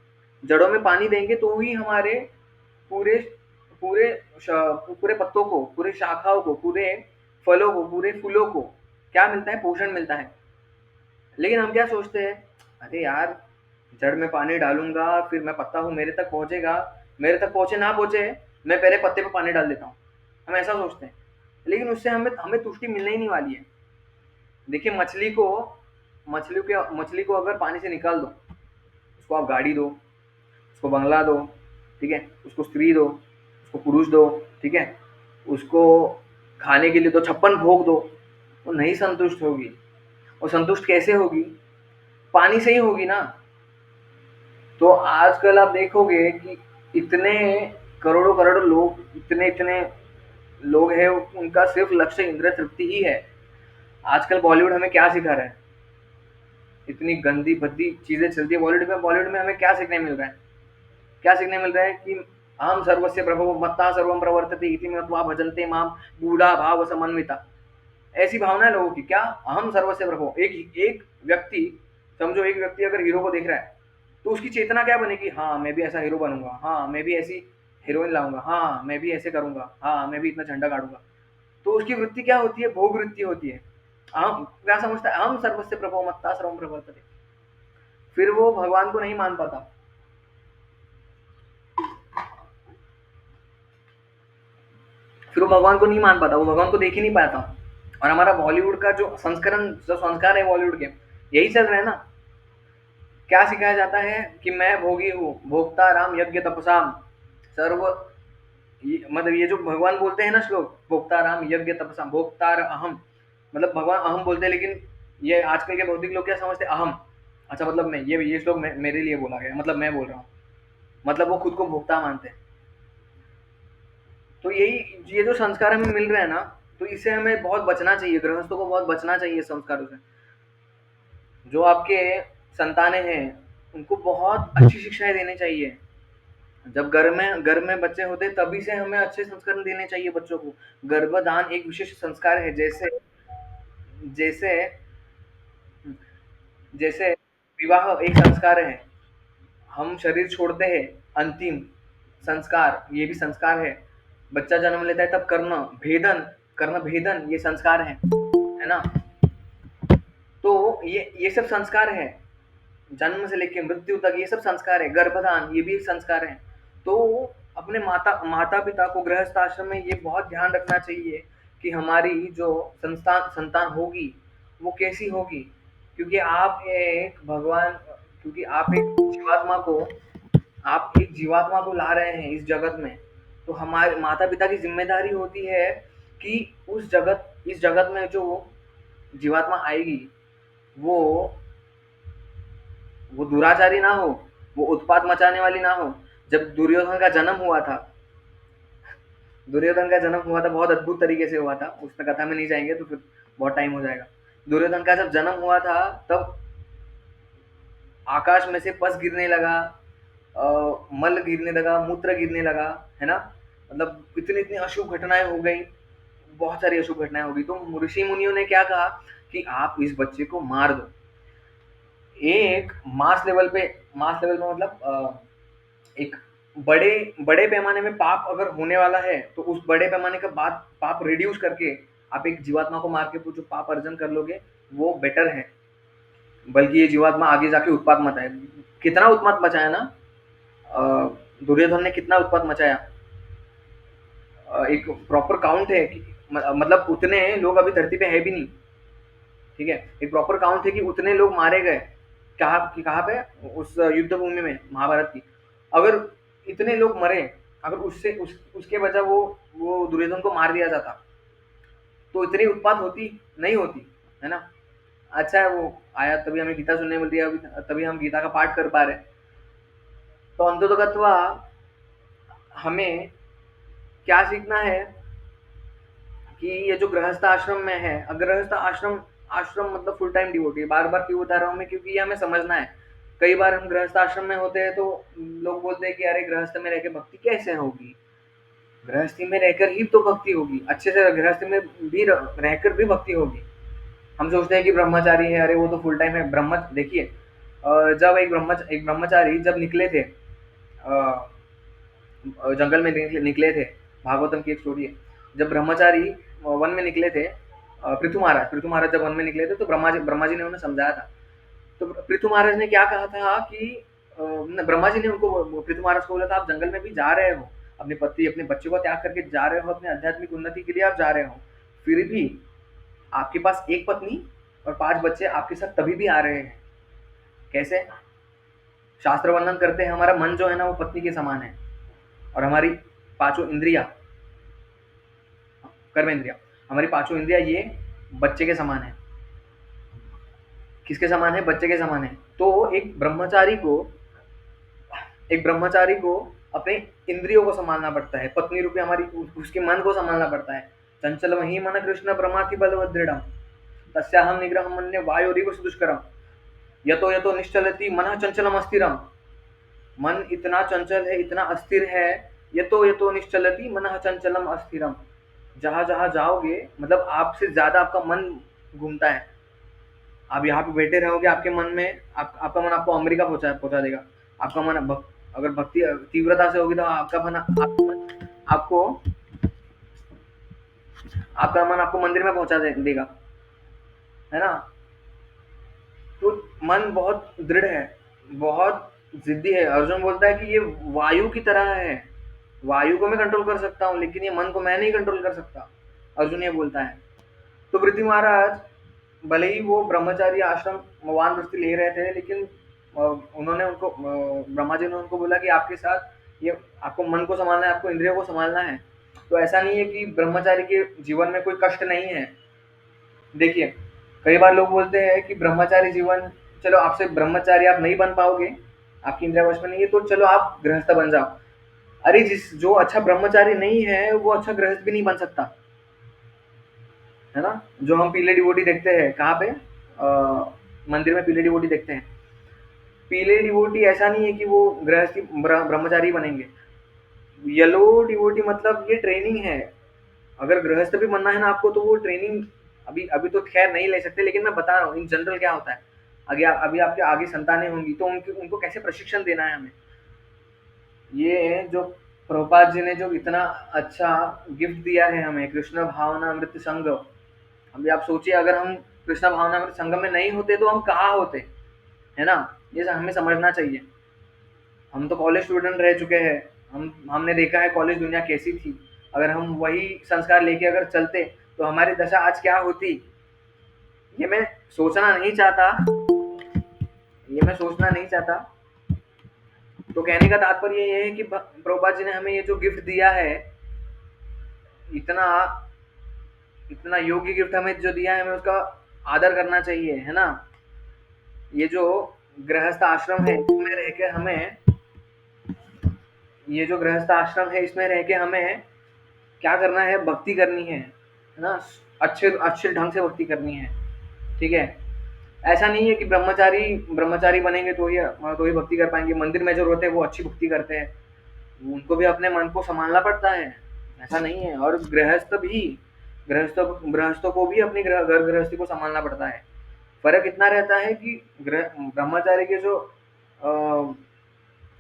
जड़ों में पानी देंगे तो ही हमारे पूरे पूरे पूरे पत्तों को, पूरे शाखाओं को, पूरे फलों को, पूरे फूलों को क्या मिलता है? पोषण मिलता है। लेकिन हम क्या सोचते हैं, अरे यार, जड़ में पानी डालूंगा, फिर मैं पत्ता हूँ, मेरे तक पहुंचेगा, मेरे तक पहुंचे ना पहुंचे, मैं पहले पत्ते पे पानी डाल देता हूँ। हम ऐसा सोचते हैं, लेकिन उससे हमें हमें तुष्टि मिलने ही नहीं वाली है। देखिए, मछली को अगर पानी से निकाल दो, उसको आप गाड़ी दो, उसको बंगला दो, ठीक है, उसको स्त्री दो, उसको पुरुष दो, ठीक है, उसको खाने के लिए तो 56 भोग दो, वो नहीं संतुष्ट होगी। और संतुष्ट कैसे होगी? पानी से ही होगी ना। तो आजकल आप देखोगे कि इतने करोड़ों करोड़ों लोग, इतने इतने लोग हैं, उनका सिर्फ लक्ष्य इंद्रिय तृप्ति ही है। आजकल बॉलीवुड हमें क्या सिखा रहा है? इतनी गंदी भद्दी चीजें चलती है बॉलीवुड में। बॉलीवुड में हमें क्या सीखने मिल रहा है? क्या सीखने मिल रहा है कि अहम सर्वस्य प्रभो मत्ता सर्वम प्रवर्तते इति मत्वा भजन्ते माम गूढ़ा भाव समन्विता। ऐसी भावना है लोगों की, क्या? अहम सर्वस्य प्रभो। एक एक व्यक्ति, समझो एक व्यक्ति अगर हीरो को देख रहा है, तो उसकी चेतना क्या बनेगी? हाँ, मैं भी ऐसा हीरो बनूंगा, हाँ मैं भी ऐसी हीरोइन लाऊंगा, हाँ मैं भी ऐसे करूंगा, हाँ मैं भी इतना झंडा गाड़ूंगा। तो उसकी वृत्ति क्या होती है? भोग वृत्ति होती है। हम क्या समझता है? अहम सर्वस्य प्रभो मत्ता सर्वम प्रवर्तते। फिर वो भगवान को नहीं मान पाता। फिर वो भगवान को नहीं मान पाता, वो भगवान को देख ही नहीं पाता। और हमारा बॉलीवुड का जो संस्करण, जो संस्कार है बॉलीवुड के, यही चल रहा है ना। क्या सिखाया जाता है कि मैं भोगी हूँ, भोक्ता राम यज्ञ तपसाम सर्व, मतलब ये जो भगवान बोलते हैं ना श्लोक, भोक्ता राम यज्ञ तपसाम, भोक्तार अहम, मतलब भगवान अहम बोलते हैं, लेकिन ये आजकल के भौतिक लोग क्या समझते हैं? अहम, अच्छा मतलब मैं, ये श्लोक मेरे लिए बोला गया, मतलब मैं बोल रहा हूँ, मतलब वो खुद को भोक्ता मानते हैं। तो यही, ये जो संस्कार हमें मिल रहे हैं ना, तो इससे हमें बहुत बचना चाहिए, गृहस्थों को बहुत बचना चाहिए संस्कारों से। जो आपके संतानें हैं, उनको बहुत अच्छी शिक्षाएं देनी चाहिए। जब घर में बच्चे होते हैं, तभी से हमें अच्छे संस्कार देने चाहिए बच्चों को। गर्भदान एक विशेष संस्कार है, जैसे जैसे जैसे विवाह एक संस्कार है, हम शरीर छोड़ते हैं, अंतिम संस्कार ये भी संस्कार है। बच्चा जन्म लेता है तब कर्ण भेदन ये संस्कार है ना? तो ये सब संस्कार है, जन्म से लेके मृत्यु तक ये सब संस्कार है। गर्भधान ये भी एक संस्कार है। तो अपने माता पिता को गृहस्थ आश्रम में ये बहुत ध्यान रखना चाहिए कि हमारी जो संतान संतान होगी, वो कैसी होगी। क्योंकि आप एक भगवान, क्योंकि आप एक जीवात्मा को ला रहे हैं इस जगत में। तो हमारे माता पिता की जिम्मेदारी होती है कि इस जगत में जो जीवात्मा आएगी, वो वो दुराचारी ना हो, वो उत्पात मचाने वाली ना हो। जब दुर्योधन का जन्म हुआ था, बहुत अद्भुत तरीके से हुआ था। उस कथा में नहीं जाएंगे तो फिर बहुत टाइम हो जाएगा। दुर्योधन का जब जन्म हुआ था, तब आकाश में से पस गिरने लगा, मल गिरने लगा, मूत्र गिरने लगा, है ना? मतलब इतनी इतनी अशुभ घटनाएं हो गई, बहुत सारी अशुभ घटनाएं हो गई। तो ऋषि मुनियों ने क्या कहा कि आप इस बच्चे को मार दो। एक मास लेवल में मतलब एक बड़े बड़े पैमाने में पाप अगर होने वाला है, तो उस बड़े पैमाने का बात पाप रिड्यूस करके आप एक जीवात्मा को मार के वो जो पाप अर्जन कर लोगे, वो बेटर है। बल्कि ये जीवात्मा आगे जाके उत्पात मचाए। कितना उत्पात मचाया ना, दुर्योधन ने कितना उत्पात मचाया। एक प्रॉपर काउंट है कि मतलब उतने लोग अभी धरती पे है भी नहीं, ठीक है? एक प्रॉपर काउंट है कि उतने लोग मारे गए। कहाँ पे? उस युद्ध भूमि में, महाभारत की। अगर इतने लोग मरे, अगर उसके बजाय वो दुर्योधन को मार दिया जाता, तो इतनी उत्पात होती नहीं होती, है ना? अच्छा है वो आया, तभी हमें गीता सुनने मिल रही है, अभी तभी हम गीता का पाठ कर पा रहे हैं। तो अंततोगत्वा हमें क्या सीखना है कि ये जो गृहस्थ आश्रम में है, गृहस्थ आश्रम आश्रम मतलब फुल टाइम डिवोटी। बार बार क्यों बता रहा हूँ मैं, क्योंकि ये हमें समझना है। कई बार हम गृहस्थ आश्रम में होते हैं तो लोग बोलते हैं कि अरे गृहस्थ में रह के भक्ति कैसे होगी, गृहस्थी में रहकर ही तो भक्ति होगी, अच्छे से गृहस्थी में भी रहकर भी भक्ति होगी। हम सोचते हैं कि ब्रह्मचारी है, अरे वो तो फुल टाइम है। देखिए, जब एक ब्रह्मचारी जब निकले थे, जंगल में निकले थे, भागवतम की एक स्टोरी है। जब ब्रह्मचारी वन में निकले थे, पृथु महाराज जब वन में निकले थे, तो ब्रह्मा जी ने उन्हें समझाया था। तो पृथु महाराज ने क्या कहा था कि ब्रह्मा जी ने उनको, पृथु महाराज को बोला था, आप जंगल में भी जा रहे हो, अपनी पत्नी अपने बच्चे को त्याग करके जा रहे हो, अपने आध्यात्मिक उन्नति के लिए आप जा रहे हो, फिर भी आपके पास एक पत्नी और 5 बच्चे आपके साथ तभी भी आ रहे हैं। कैसे? शास्त्र वर्णन करते हैं हमारा मन जो है ना, वो पत्नी के समान है, और हमारी पांचों इंद्रिया, कर्म इंद्रिया, हमारी पांचों इंद्रिया ये बच्चे के समान है। किसके समान है? बच्चे के समान है। तो एक ब्रह्मचारी को अपने इंद्रियों को संभालना पड़ता है, पत्नी रूपी हमारी उसके मन को संभालना पड़ता है। चंचल वही मन कृष्ण ब्रह्माति बलवदृढ़ तस्याहम निग्रह मन्य वायोरिव सुदुष्करम यतो यतो निश्चलति मन चंचलम अस्थिरम। मन इतना चंचल है, इतना अस्थिर है, यतो यतो निश्चलति मन चंचलम अस्थिरम। जहां जहां जाओगे, मतलब आपसे ज्यादा आपका मन घूमता है। आप यहाँ पे बैठे रहोगे, आपके मन में आपका मन आपको अमेरिका पहुंचा देगा। आपका मन अगर भक्ति तीव्रता से होगी तो आपको आपका मन आपको मंदिर में पहुंचा देगा, है ना? तो मन बहुत दृढ़ है, बहुत जिद्दी है। अर्जुन बोलता है कि ये वायु की तरह है, वायु को मैं कंट्रोल कर सकता हूँ, लेकिन ये मन को मैं नहीं कंट्रोल कर सकता, अर्जुन ये बोलता है। तो पृथ्वी महाराज भले ही वो ब्रह्मचारी आश्रम वानप्रस्थी ले रहे थे, लेकिन उन्होंने उनको ब्रह्मा जी ने उनको बोला कि आपके साथ ये आपको मन को संभालना है, आपको इंद्रियों को संभालना है। तो ऐसा नहीं है कि ब्रह्मचारी के जीवन में कोई कष्ट नहीं है। देखिए, कई बार लोग बोलते हैं कि ब्रह्मचारी जीवन, चलो आपसे ब्रह्मचारी आप नहीं बन पाओगे, आपकी इंद्रिया वश में नहीं है, तो चलो आप गृहस्थ बन जाओ। अरे जो अच्छा ब्रह्मचारी नहीं है, वो अच्छा गृहस्थ भी नहीं बन सकता, है ना? जो हम पीले डिवोटी देखते हैं कहाँ पे, मंदिर में पीले डिवोटी देखते हैं। पीले डिवोटी ऐसा नहीं है कि वो गृहस्थी ब्रह्मचारी बनेंगे। येलो डिवोटी मतलब ये ट्रेनिंग है। अगर गृहस्थ भी बनना है ना आपको, तो वो ट्रेनिंग अभी अभी तो खैर नहीं ले सकते, लेकिन मैं बता रहा हूँ इन जनरल क्या होता है। आगे अभी आपके आगे संतानें होंगी, तो उनको कैसे प्रशिक्षण देना है हमें। ये जो प्रभुपाद जी ने जो इतना अच्छा गिफ्ट दिया है हमें, कृष्ण भावना अमृत संग। अभी आप सोचिए, अगर हम कृष्ण भावना अमृत संगम में नहीं होते तो हम कहाँ होते, है ना? ये हमें समझना चाहिए। हम तो कॉलेज स्टूडेंट रह चुके हैं, हमने देखा है कॉलेज दुनिया कैसी थी। अगर हम वही संस्कार लेके अगर चलते, तो हमारी दशा आज क्या होती, ये मैं सोचना नहीं चाहता, ये मैं सोचना नहीं चाहता। तो कहने का तात्पर्य ये है कि प्रभुपाद जी ने हमें ये जो गिफ्ट दिया है, इतना इतना योग्य गिफ्ट हमें जो दिया है, हमें उसका आदर करना चाहिए, है ना? ये जो गृहस्थ आश्रम है, इसमें रह के हमें ये जो गृहस्थ आश्रम है, इसमें रह के हमें क्या करना है? भक्ति करनी है ना? अच्छे अच्छे ढंग से भक्ति करनी है, ठीक है? ऐसा नहीं है कि ब्रह्मचारी बनेंगे तो ही भक्ति कर पाएंगे। मंदिर में जो रहते हैं वो अच्छी भक्ति करते हैं, उनको भी अपने मन को संभालना पड़ता है, ऐसा नहीं है। और गृहस्थों को भी अपनी घर गृहस्थी को संभालना पड़ता है। फर्क इतना रहता है कि ब्रह्मचारी के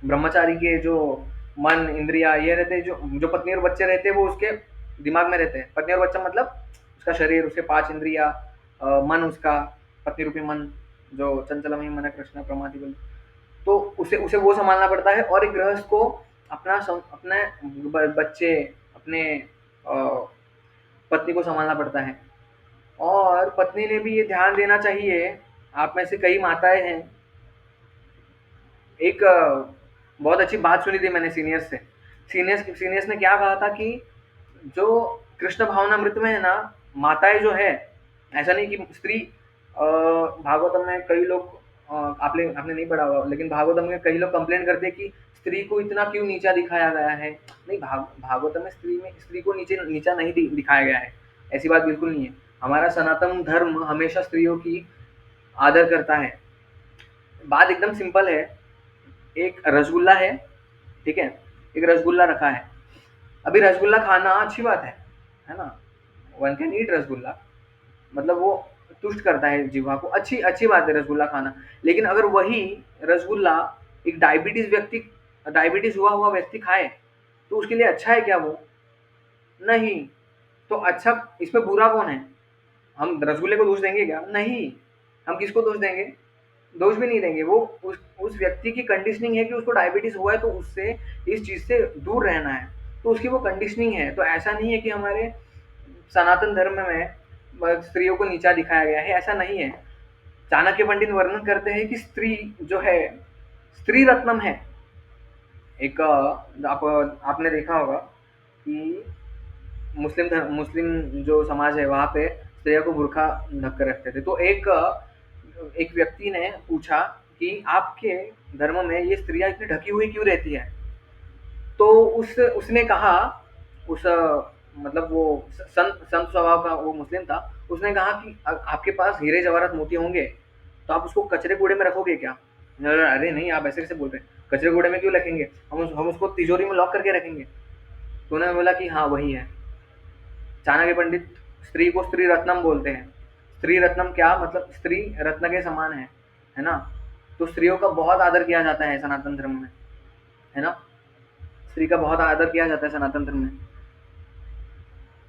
ब्रह्मचारी के जो मन इंद्रिया ये रहते हैं, जो जो पत्नी और बच्चे रहते हैं, वो उसके दिमाग में रहते हैं। पत्नी और बच्चा मतलब उसका शरीर, उसके 5 इंद्रिया, मन उसका, पत्नी रूपी मन, जो चंचलमयी मन कृष्ण प्रमाथि बोले, तो उसे उसे वो सँभालना पड़ता है। और एक गृहस्थ को अपने बच्चे, अपने पत्नी को सँभालना पड़ता है। और पत्नी ने भी ये ध्यान देना चाहिए, आप में से कई माताएँ हैं, एक बहुत अच्छी बात सुनी थी मैंने सीनियर्स से। सीनियर्स ने क्या कहा था कि जो कृष्ण भावनामृत में है ना, माताएँ जो है, ऐसा नहीं कि स्त्री, भागवतम में कई लोग, आपने नहीं पढ़ा होगा, लेकिन भागवतम में कई लोग कंप्लेंट करते हैं कि स्त्री को इतना क्यों नीचा दिखाया गया है। नहीं, भागवतम में स्त्री को नीचा नहीं दिखाया गया है, ऐसी बात बिल्कुल नहीं है। हमारा सनातन धर्म हमेशा स्त्रियों की आदर करता है। बात एकदम सिंपल है, एक रसगुल्ला है, ठीक है? एक रसगुल्ला रखा है। अभी रसगुल्ला खाना अच्छी बात है ना? वन कैन ईट रसगुल्ला, मतलब वो तुष्ट करता है जीवा को, अच्छी अच्छी बात है रसगुल्ला खाना। लेकिन अगर वही रसगुल्ला एक डायबिटीज हुआ व्यक्ति खाए, तो उसके लिए अच्छा है क्या वो? नहीं। तो अच्छा, इसमें बुरा कौन है? हम रसगुल्ले को दोष देंगे क्या? नहीं। हम किसको दोष देंगे? दोष भी नहीं देंगे। वो उस व्यक्ति की कंडीशनिंग है कि उसको डायबिटीज हुआ है, तो उससे इस चीज से दूर रहना है, तो उसकी वो कंडीशनिंग है। तो ऐसा नहीं है कि हमारे सनातन धर्म में स्त्रियों को नीचा दिखाया गया है, ऐसा नहीं है। चाणक्य पंडित वर्णन करते हैं कि स्त्री जो है, स्त्री रत्नम है। एक आपने देखा होगा कि मुस्लिम जो समाज है, वहाँ पे स्त्रियों को बुर्का ढक कर रखते थे। तो एक व्यक्ति ने पूछा कि आपके धर्म में ये स्त्रियाँ इतनी ढकी हुई क्यों रहती है? तो उसने कहा, उस मतलब वो संत स्वभाव का वो मुस्लिम था, उसने कहा कि आपके पास हीरे जवाहरात मोती होंगे, तो आप उसको कचरे कूड़े में रखोगे क्या? मैंने बोला, अरे नहीं, आप ऐसे कैसे बोल रहे हैं, कचरे कूड़े में क्यों रखेंगे, हम उसको तिजोरी में लॉक करके रखेंगे। तो उन्होंने बोला कि हाँ वही है। चाणक्य पंडित स्त्री को स्त्री रत्नम बोलते हैं। स्त्री रत्नम क्या मतलब? स्त्री रत्न के समान है ना? तो स्त्रियों का बहुत आदर किया जाता है सनातन धर्म में, है ना? स्त्री का बहुत आदर किया जाता है सनातन धर्म में।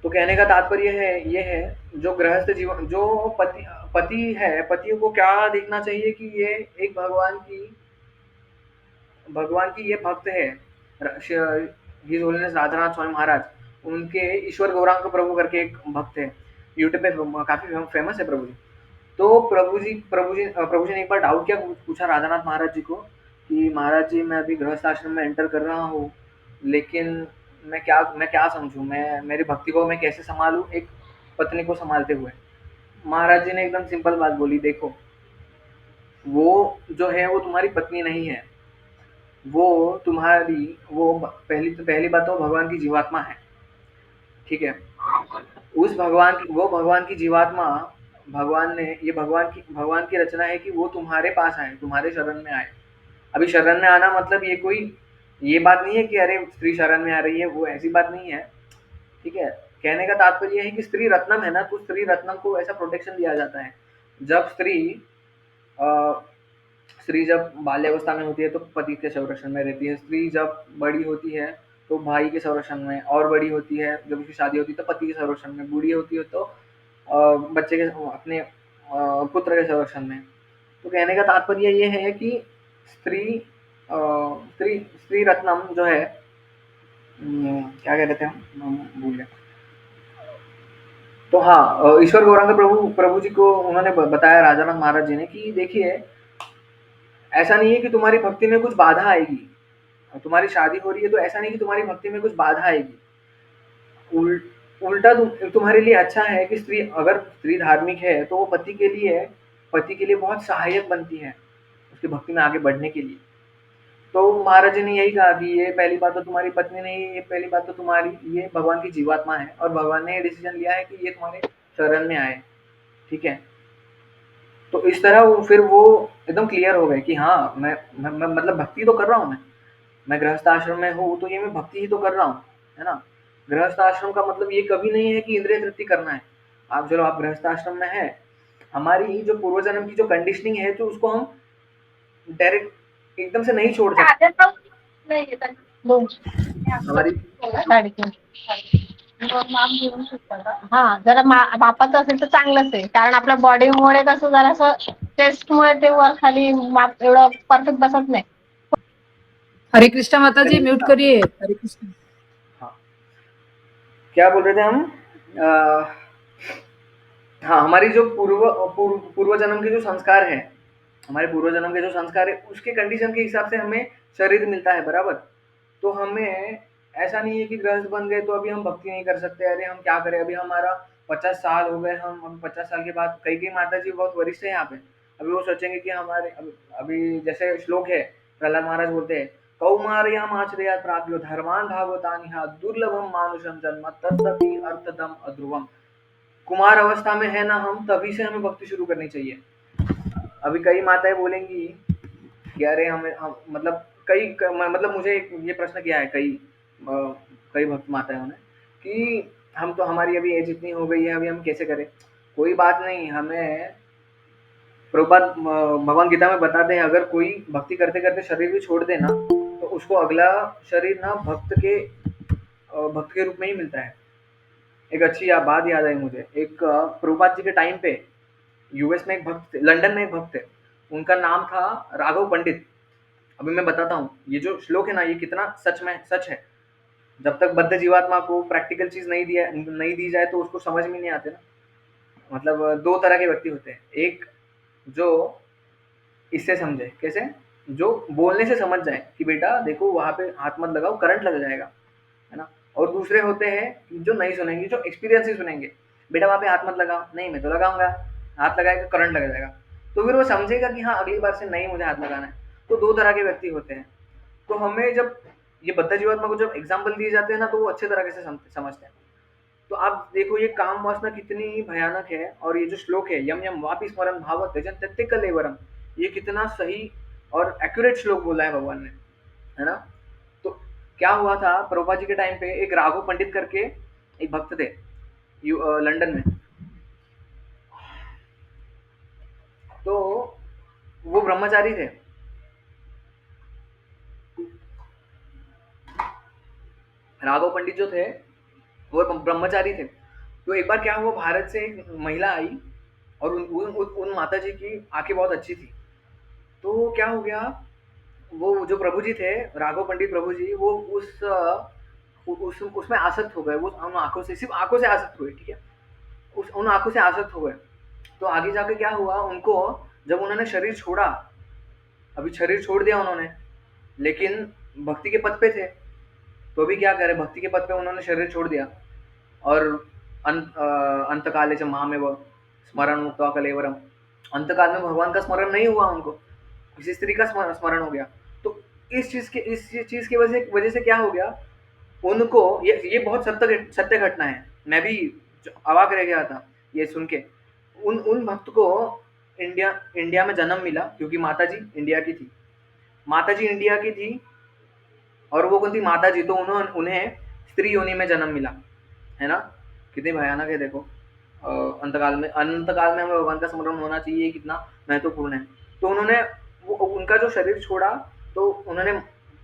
तो कहने का तात्पर्य है ये है, जो गृहस्थ जीवन, जो पति है, पतियों को क्या देखना चाहिए कि ये एक भगवान की ये भक्त है। हिज होलीनेस राधानाथ स्वामी महाराज, उनके ईश्वर गौरांग प्रभु करके एक भक्त है, यूट्यूब पे काफी फेमस है प्रभु जी। तो प्रभु जी ने एक बार डाउट क्या पूछा राधानाथ महाराज जी को कि महाराज जी, मैं अभी गृहस्थ आश्रम में एंटर कर रहा हूँ, लेकिन मैं क्या समझूं, मैं मेरी भक्ति को मैं कैसे संभालूं एक पत्नी को संभालते हुए? महाराज जी ने एकदम सिंपल बात बोली, देखो, वो जो है वो तुम्हारी पत्नी नहीं है, वो पहली बात तो भगवान की जीवात्मा है, ठीक है? वो भगवान की जीवात्मा, भगवान की रचना है कि वो तुम्हारे पास आए, तुम्हारे शरण में आए। अभी शरण में आना मतलब ये बात नहीं है कि अरे स्त्री शरण में आ रही है, वो ऐसी बात नहीं है, ठीक है? कहने का तात्पर्य है कि स्त्री रत्नम है ना, तो स्त्री रत्नम को ऐसा प्रोटेक्शन दिया जाता है। जब अ, स्त्री जब बाल्यावस्था में होती है तो पति के संरक्षण में रहती है, स्त्री जब बड़ी होती है तो भाई के संरक्षण में, और बड़ी होती है जब उसकी शादी होती है तो पति के संरक्षण में, बूढ़ी होती है तो बच्चे के, अपने पुत्र के संरक्षण में। तो कहने का तात्पर्य ये है कि स्त्री स्त्री रत्नम जो है, क्या कह रहे थे हम भूल गए। तो हाँ, ईश्वर गौरांग प्रभु जी को उन्होंने बताया राजाराम महाराज जी ने कि देखिए, ऐसा नहीं है कि तुम्हारी भक्ति में कुछ बाधा आएगी, तुम्हारी शादी हो रही है तो ऐसा नहीं कि तुम्हारी भक्ति में कुछ बाधा आएगी। उल्टा तुम्हारे लिए अच्छा है कि अगर स्त्री धार्मिक है तो वो पति के लिए बहुत सहायक बनती है उसकी भक्ति में आगे बढ़ने के लिए। तो महाराज जी ने यही कहा कि ये पहली बात तो तुम्हारी पत्नी नहीं है, ये पहली बात तो ये भगवान की जीवात्मा है, और भगवान ने ये डिसीजन लिया है कि ये तुम्हारे शरण में आए, ठीक है? तो इस तरह वो एकदम क्लियर हो गए कि हाँ, मैं मतलब भक्ति तो कर रहा हूँ, मैं गृहस्थ आश्रम में हूँ तो ये मैं भक्ति ही तो कर रहा हूँ, है ना? गृहस्थ आश्रम का मतलब ये कभी नहीं है कि इंद्रिय तृप्ति करना है। आप गृहस्थ आश्रम में है, हमारी जो पूर्व जन्म की जो कंडीशनिंग है, तो उसको हम डायरेक्ट एकदम से नहीं छोड़ सकते। हमारी माप घेऊ शकता का? हां, जरा मापाचं असेल तर चांगलंच आहे. कारण आपल्या बॉडीमुळे कसं जरासं चेस्टमुळे ते वर खाली माप एवढं परफेक्ट बसत नाही. हरे कृष्णा माता जी, म्यूट हाँ, करिए। हरे कृष्णा। हाँ, क्या बोल रहे थे हम? हाँ, हमारी जो पूर्व जन्म के जो संस्कार हैं, हमारे पूर्व जन्म के जो संस्कार है, उसके कंडीशन के हिसाब से हमें शरीर मिलता है, बराबर? तो हमें ऐसा नहीं है कि गृहस्थ बन गए तो अभी हम भक्ति नहीं कर सकते, अरे हम क्या करें, अभी हमारा 50 साल हो गए, हम 50 साल के बाद कई माता जी बहुत वरिष्ठ है यहाँ पे, अभी वो सोचेंगे कि हमारे अभी जैसे श्लोक है, प्रहलाद महाराज बोलते हैं, कौमार्याम आचर्या प्राप्यो धर्मान भागवतानिहा दुर्लभम मानुषम जन्म तदपि अर्थदम अध्रुवम। कुमार अवस्था में है ना हम, तभी से हमें भक्ति शुरू करनी चाहिए। अभी कई माताएं बोलेंगी कि अरे हम मतलब मतलब मुझे ये प्रश्न किया है कई भक्त माताओं ने कि हम तो हमारी अभी एज इतनी हो गई है, अभी हम कैसे करें? कोई बात नहीं, हमें प्रभुपाद भगवान गीता में बताते हैं, अगर कोई भक्ति करते करते शरीर भी छोड़ दे ना, तो उसको अगला शरीर ना भक्त के रूप में ही मिलता है। एक अच्छी बात याद आई मुझे, एक प्रभुपाद जी के टाइम पे यूएस में एक भक्त थे, लंदन में एक भक्त थे, उनका नाम था राघव पंडित। अभी मैं बताता हूँ, ये जो श्लोक है ना, ये कितना सच में सच है। जब तक बद्ध जीवात्मा को प्रैक्टिकल चीज नहीं दी जाए तो उसको समझ में नहीं आते ना। मतलब दो तरह के व्यक्ति होते हैं, एक जो इससे समझे, कैसे? जो बोलने से समझ जाए कि बेटा देखो वहां पे हाथ मत लगाओ, करंट लग जाएगा, है ना? और दूसरे होते हैं जो नहीं सुनेंगे, जो एक्सपीरियंस ही सुनेंगे, बेटा वहां पे हाथ मत लगाओ, नहीं मैं तो लगाऊंगा, हाथ लगाएगा करंट लग जाएगा। तो फिर वो समझेगा कि हाँ अगली बार से नहीं मुझे हाथ लगाना है। तो दो तरह के व्यक्ति होते हैं। तो हमें जब ये बद्ध जीवात्मा को जब एग्जाम्पल दिए जाते हैं ना, तो वो अच्छे तरीके से समझते हैं। तो आप देखो ये काम वासना कितनी भयानक है, और ये जो श्लोक है यम यम वापि स्मरण भाव त्यजन त्यक्ते कलेवरम, ये कितना सही और एक्यूरेट श्लोक बोला है भगवान ने, है ना? तो क्या हुआ था, प्रभुपाद जी के टाइम पे एक राघव पंडित करके एक भक्त थे लंदन में। तो वो ब्रह्मचारी थे, राघव पंडित जो थे वो ब्रह्मचारी थे। तो एक बार क्या हुआ, भारत से एक महिला आई और उन माता जी की आंखें बहुत अच्छी थी। तो क्या हो गया, वो जो प्रभु जी थे, राघव पंडित प्रभु जी, वो उसमें आसक्त हो गए, वो उन आंखों से, सिर्फ आंखों से आसक्त हुए, ठीक है? उन आंखों से आसक्त हो गए। तो आगे जाके क्या हुआ उनको, जब उन्होंने शरीर छोड़ा, अभी शरीर छोड़ दिया उन्होंने, लेकिन भक्ति के पद पे थे, तो अभी क्या करें, भक्ति के पद पे उन्होंने शरीर छोड़ दिया। और अंतकाले च मामेव स्मरण मुक्त्वा कलेवरम, अंतकाल में भगवान का स्मरण नहीं हुआ उनको, किसी स्त्री का स्मरण हो गया। तो इस चीज की वजह से क्या हो गया उनको, ये बहुत सत्य घटना है, मैं भी अवाक रह गया था ये सुन के। उन उन भक्त को इंडिया इंडिया में जन्म मिला, क्योंकि माता जी इंडिया की थी, माता जी इंडिया की थी, और वो कौन थी, माता जी, तो उन्हें स्त्री योनि में जन्म मिला, है ना? कितनी भयानक है देखो। अंतकाल में हमें भगवान का स्मरण होना चाहिए, कितना महत्वपूर्ण है। तो उन्होंने उनका जो शरीर छोड़ा, तो उन्होंने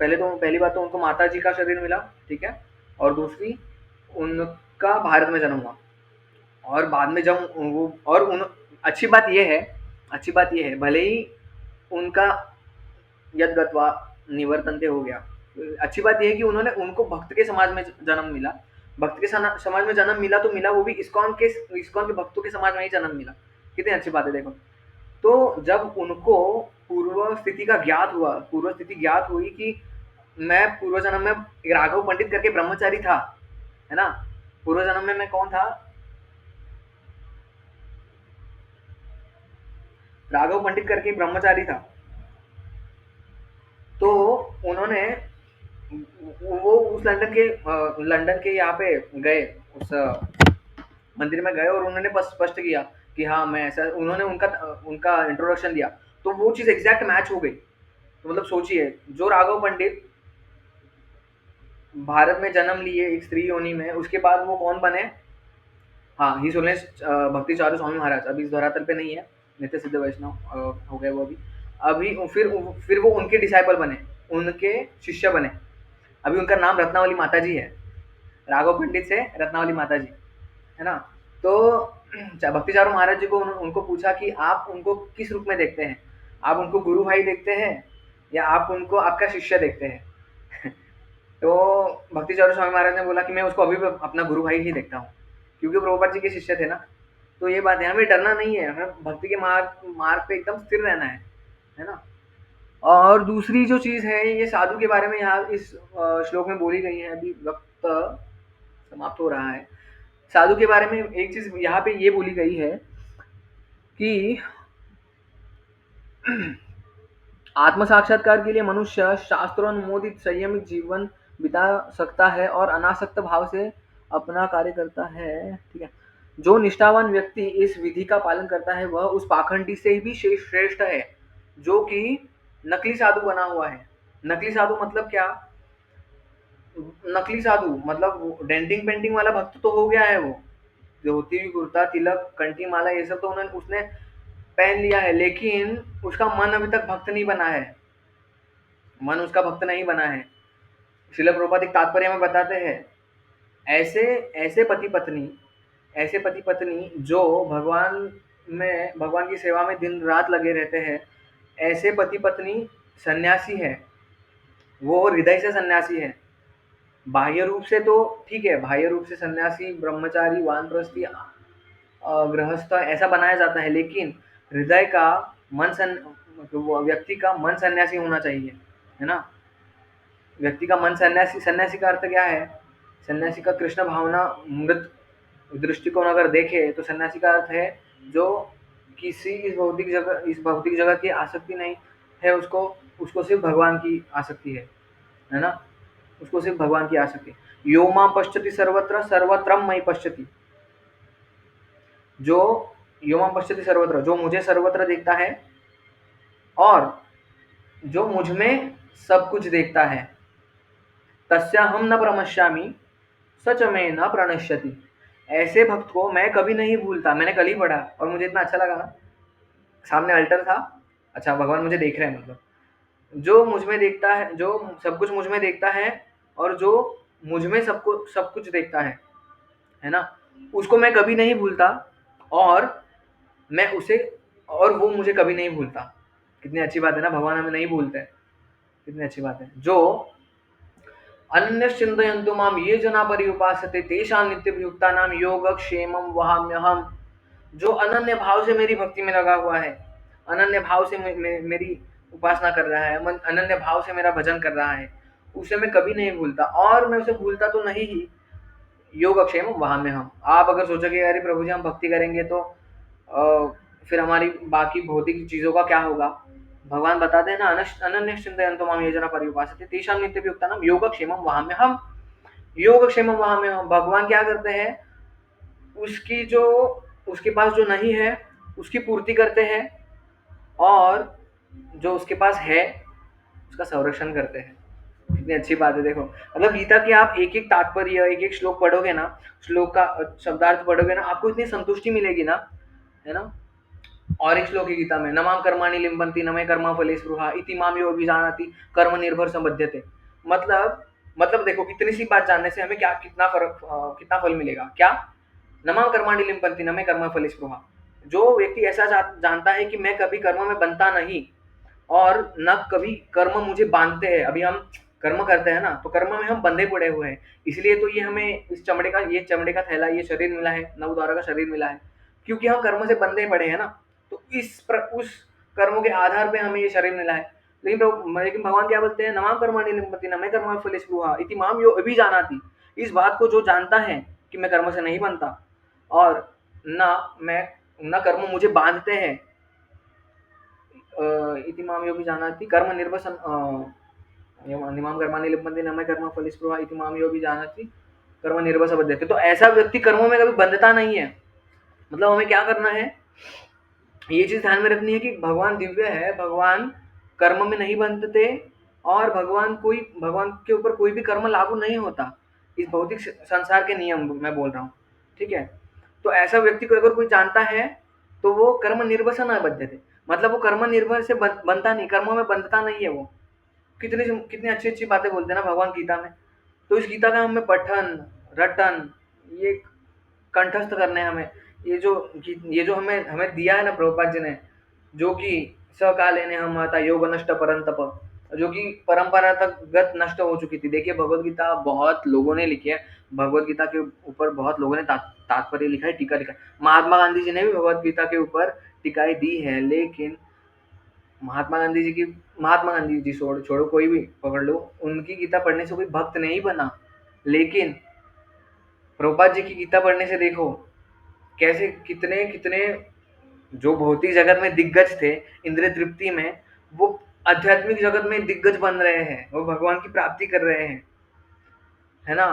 पहली बात तो उनको माता जी का शरीर मिला, ठीक है? और दूसरी, उनका भारत में जन्म हुआ। और बाद में जब वो और उन अच्छी बात ये है, भले ही उनका यद गत्वा निवर्तन्ते हो गया, अच्छी बात ये है कि उनको भक्त के समाज में जन्म मिला। भक्त के समाज में जन्म मिला, तो मिला वो भी इस्कॉन के भक्तों के समाज में ही जन्म मिला। कितनी अच्छी बात है देखो। तो जब उनको पूर्व स्थिति ज्ञात हुई कि मैं पूर्व जन्म में राघव पंडित करके ब्रह्मचारी था, है ना? पूर्व जन्म में मैं कौन था, राघव पंडित करके ब्रह्मचारी था। तो उन्होंने वो उस लंदन के यहाँ पे गए, उस मंदिर में गए, और उन्होंने बस स्पष्ट किया कि हाँ मैं ऐसा, उन्होंने उनका इंट्रोडक्शन दिया, तो वो चीज एग्जैक्ट मैच हो गई। तो मतलब सोचिए, जो राघव पंडित भारत में जन्म लिए एक स्त्री योनि में, उसके बाद वो कौन बने? हाँ, ही सुनेश भक्ति चारू स्वामी महाराज, अभी इस धरातल पे नहीं है, नित्य सिद्ध वैष्णव हो गए वो अभी। फिर वो उनके डिसाइपल बने, उनके शिष्य बने। अभी उनका नाम रत्नावली माता जी है। राघव पंडित से रत्नावली माता जी, है ना? तो भक्ति चारू महाराज जी को उनको पूछा कि आप उनको किस रूप में देखते हैं? आप उनको गुरु भाई देखते हैं या आप उनको आपका शिष्य देखते हैं? तो भक्ति चारू स्वामी महाराज ने बोला कि मैं उसको अभी भी अपना गुरु भाई ही देखता हूँ, क्योंकि प्रभुपाद जी के शिष्य थे ना। तो ये बात है, हमें डरना नहीं है, हमें भक्ति के मार्ग पे एकदम स्थिर रहना है ना? और दूसरी जो चीज़ है, ये साधु के बारे में यहाँ इस श्लोक में बोली गई है। अभी वक्त समाप्त हो रहा है। साधु के बारे में एक चीज़ यहाँ पे ये बोली गई है कि आत्म साक्षात्कार के लिए मनुष्य शास्त्रोन्मोदित संयमित जीवन बिता सकता है और अनासक्त भाव से अपना कार्य करता है। ठीक है, जो निष्ठावान व्यक्ति इस विधि का पालन करता है वह उस पाखंडी से भी श्रेष्ठ है जो कि नकली साधु बना हुआ है। नकली साधु मतलब क्या? नकली साधु मतलब डेंटिंग पेंटिंग वाला भक्त तो हो गया है, वो धोती कुर्ता तिलक कंठी माला ये सब तो उसने पहन लिया है, लेकिन उसका मन अभी तक भक्त नहीं बना है। मन उसका भक्त नहीं बना है। श्रील प्रभुपाद एक तात्पर्य में बताते हैं, ऐसे ऐसे पति पत्नी जो भगवान की सेवा में दिन रात लगे रहते हैं, ऐसे पति पत्नी सन्यासी है, वो हृदय से सन्यासी है। बाह्य रूप से तो ठीक है, बाह्य रूप से सन्यासी ब्रह्मचारी वानप्रस्थी गृहस्थ ऐसा बनाया जाता है, लेकिन हृदय का व्यक्ति का मन सन्यासी होना चाहिए, है ना? व्यक्ति का मन सन्यासी का अर्थ क्या है? सन्यासी का कृष्ण भावना मृत दृष्टिकोण अगर देखे तो सन्यासी का अर्थ है जो किसी इस भौतिक जगत की आसक्ति नहीं है, उसको सिर्फ भगवान की आसक्ति है ना? उसको सिर्फ भगवान की आसक्ति। यो मां पश्यति सर्वत्र सर्वत्रम मयि पश्यति, जो यो मां पश्यति सर्वत्र, जो मुझे सर्वत्र देखता है और जो मुझ में सब कुछ देखता है, तस्याहं न प्रणश्यामि सच में न प्रणश्यति। ऐसे भक्त को मैं कभी नहीं भूलता। मैंने कल ही पढ़ा और मुझे इतना अच्छा लगा ना, सामने अल्टर था, अच्छा भगवान मुझे देख रहे हैं, मतलब जो मुझ में देखता है, जो सब कुछ मुझ में देखता है और जो मुझ में सब कुछ देखता है ना, उसको मैं कभी नहीं भूलता और मैं उसे और वो मुझे कभी नहीं भूलता। कितनी अच्छी बात है ना, भगवान हमें नहीं भूलते, कितनी अच्छी बात है। जो अन्यश्चिन्तयन्तु मां ये जना पर्युपासते तेषां नित्यभियुक्तानां योगक्षेमं वहाम्यहम्। जो अनन्य भाव से मेरी भक्ति में लगा हुआ है, अनन्य भाव से मेरी उपासना कर रहा है, अनन्य भाव से मेरा भजन कर रहा है, उसे मैं कभी नहीं भूलता और मैं उसे भूलता तो नहीं ही, योगक्षेमं वहाम्यहम्। आप अगर सोचोगे अरे प्रभु जी हम भक्ति करेंगे तो फिर हमारी बाकी भौतिक चीज़ों का क्या होगा? भगवान बताते हैं ना, अनन्यश्चिन्तयन्तो मां ये जना पर्युपासते तेषां नित्यभियुक्तानां योगक्षेमं वहाम्यहम्। योगक्षेमं वहाम्यहम्। भगवान क्या करते हैं? उसके पास जो नहीं है उसकी पूर्ति करते हैं और जो उसके पास है उसका संरक्षण करते हैं। कितनी अच्छी बात है देखो। मतलब गीता की आप एक एक तात्पर्य, एक एक श्लोक पढ़ोगे ना, श्लोक का शब्दार्थ पढ़ोगे ना, आपको इतनी संतुष्टि मिलेगी ना, है ना? और एक श्लोक है गीता में, न मां कर्माणि लिम्पन्ति न मे कर्मा फले स्पृहा इति मां यो अभिजानाति कर्म निर्भर संबध्यते। मतलब देखो, इतनी सी बात जानने से हमें कितना फल मिलेगा? क्या? न मां कर्माणि लिम्पन्ति न मे कर्मा फले स्पृहा। जो व्यक्ति ऐसा जानता है कि मैं कभी कर्म में बंधता नहीं और न कभी कर्म मुझे बांधते हैं। अभी हम कर्म करते हैं ना, तो कर्म में हम बंधे पड़े हुए हैं, इसलिए तो ये हमें इस चमड़े का थैला, ये शरीर मिला है, नवद्वारा का शरीर मिला है, क्योंकि हम कर्म से बंधे पड़े हैं ना। तो उस कर्मों के आधार पे हमें ये शरीर मिला है। लेकिन भगवान क्या बोलते हैं? न मां कर्माणि लिम्पन्ति न मे कर्मा फले स्पृहा इति मां यो अभिजानाति। इस बात को जो जानता है कि मैं कर्म से नहीं बनता और न कर्म मुझे बांधते हैं, इति मां यो अभिजानाति कर्म निर्भर निमाम कर्माणि लिम्पन्ति न मे कर्मा फले स्पृहा इति मां यो अभिजानाति कर्म निर्भर संबध्यते। तो ऐसा व्यक्ति कर्मों में कभी बंधता नहीं है। मतलब हमें क्या करना है, ये चीज ध्यान में रखनी है कि भगवान दिव्य है, भगवान कर्म में नहीं बंधते और भगवान के ऊपर कोई भी कर्म लागू नहीं होता। इस भौतिक संसार के नियम मैं बोल रहा हूँ, ठीक है? तो ऐसा व्यक्ति को अगर कोई जानता है तो वो कर्म निर्भर न बध्यते, मतलब वो कर्म निर्भर से बनता नहीं, कर्मों में बंधता नहीं है। वो कितनी अच्छी अच्छी बातें बोलते हैं ना भगवान गीता में। तो इस गीता का हमें पठन रटन, ये कंठस्थ करने हमें, ये जो हमें हमें दिया है ना प्रभुपाद जी ने, जो कि सकाले ने हम आता योग नष्ट परंतप, जो कि परंपरागत नष्ट हो चुकी थी। देखिए भगवत गीता बहुत लोगों ने लिखी है, भगवत गीता के ऊपर बहुत लोगों ने तात्पर्य लिखा है, टीका लिखा है। महात्मा गांधी जी ने भी भगवत गीता के ऊपर टीकाएं दी है, लेकिन महात्मा गांधी जी छोड़ो कोई भी पकड़ लो, उनकी गीता पढ़ने से कोई भक्त नहीं बना। लेकिन प्रभुपाद जी की गीता पढ़ने से देखो कैसे कितने कितने जो भौतिक जगत में दिग्गज थे, इंद्रिय तृप्ति में, वो आध्यात्मिक जगत में दिग्गज बन रहे हैं, वो भगवान की प्राप्ति कर रहे हैं, है ना?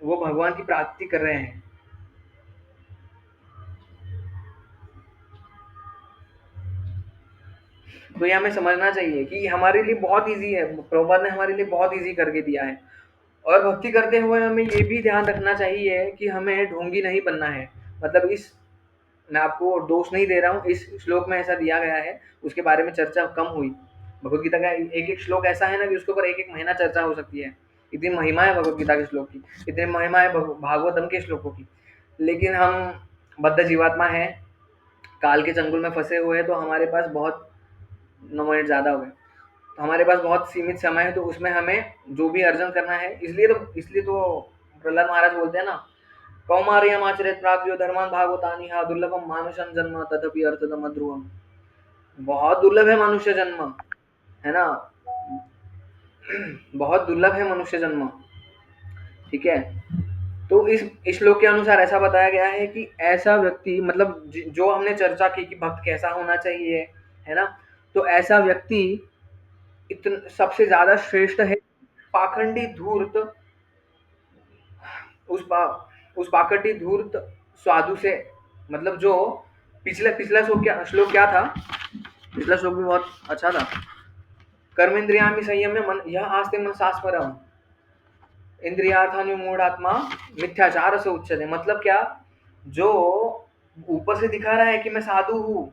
वो भगवान की प्राप्ति कर रहे हैं। तो ये हमें समझना चाहिए कि हमारे लिए बहुत ईजी है, प्रभुपाद ने हमारे लिए बहुत ईजी करके दिया है। और भक्ति करते हुए हमें ये भी ध्यान रखना चाहिए कि हमें ढोंगी नहीं बनना है। मतलब मैं आपको दोष नहीं दे रहा हूँ, इस श्लोक में ऐसा दिया गया है, उसके बारे में चर्चा कम हुई। भगवत गीता का एक श्लोक ऐसा है ना कि उसके ऊपर एक महीना चर्चा हो सकती है। इतनी महिमा है भगवत गीता के श्लोक की, इतनी महिमा है भागवतम के श्लोकों की। लेकिन हम बद्ध जीवात्मा है, काल के चंगुल में फंसे हुए हैं, तो हमारे पास बहुत 9 मिनट ज़्यादा हो गए, तो हमारे पास बहुत सीमित समय है, तो उसमें हमें जो भी अर्जन करना है, इसलिए तो प्रहलाद महाराज बोलते हैं ना, कौमार्यमाचरेत् प्राज्ञो धर्मान् भागवतानि हा दुर्लभम मानुषं जन्म तदपि अर्थदम ध्रुवम। बहुत दुर्लभ है मनुष्य जन्म, है ना? बहुत दुर्लभ है मनुष्य जन्म, ठीक है? तो इस श्लोक के अनुसार ऐसा बताया गया है कि ऐसा व्यक्ति, मतलब जो हमने चर्चा की कि भक्त कैसा होना चाहिए, है ना? तो ऐसा व्यक्ति सबसे ज्यादा श्रेष्ठ है पाखंडी धूर्त, उस पाखंडी धूर्त साधु से। मतलब जो पिछला श्लोक क्या था? पिछला श्लोक भी बहुत अच्छा था। कर्मेंद्रियामि संयम्य मन यह आस्ते मन सास्मरम इंद्रियार्थानुमूढ़ात्मा मिथ्याचार से उच्चते। मतलब क्या? जो ऊपर से दिखा रहा है कि मैं साधु हूँ,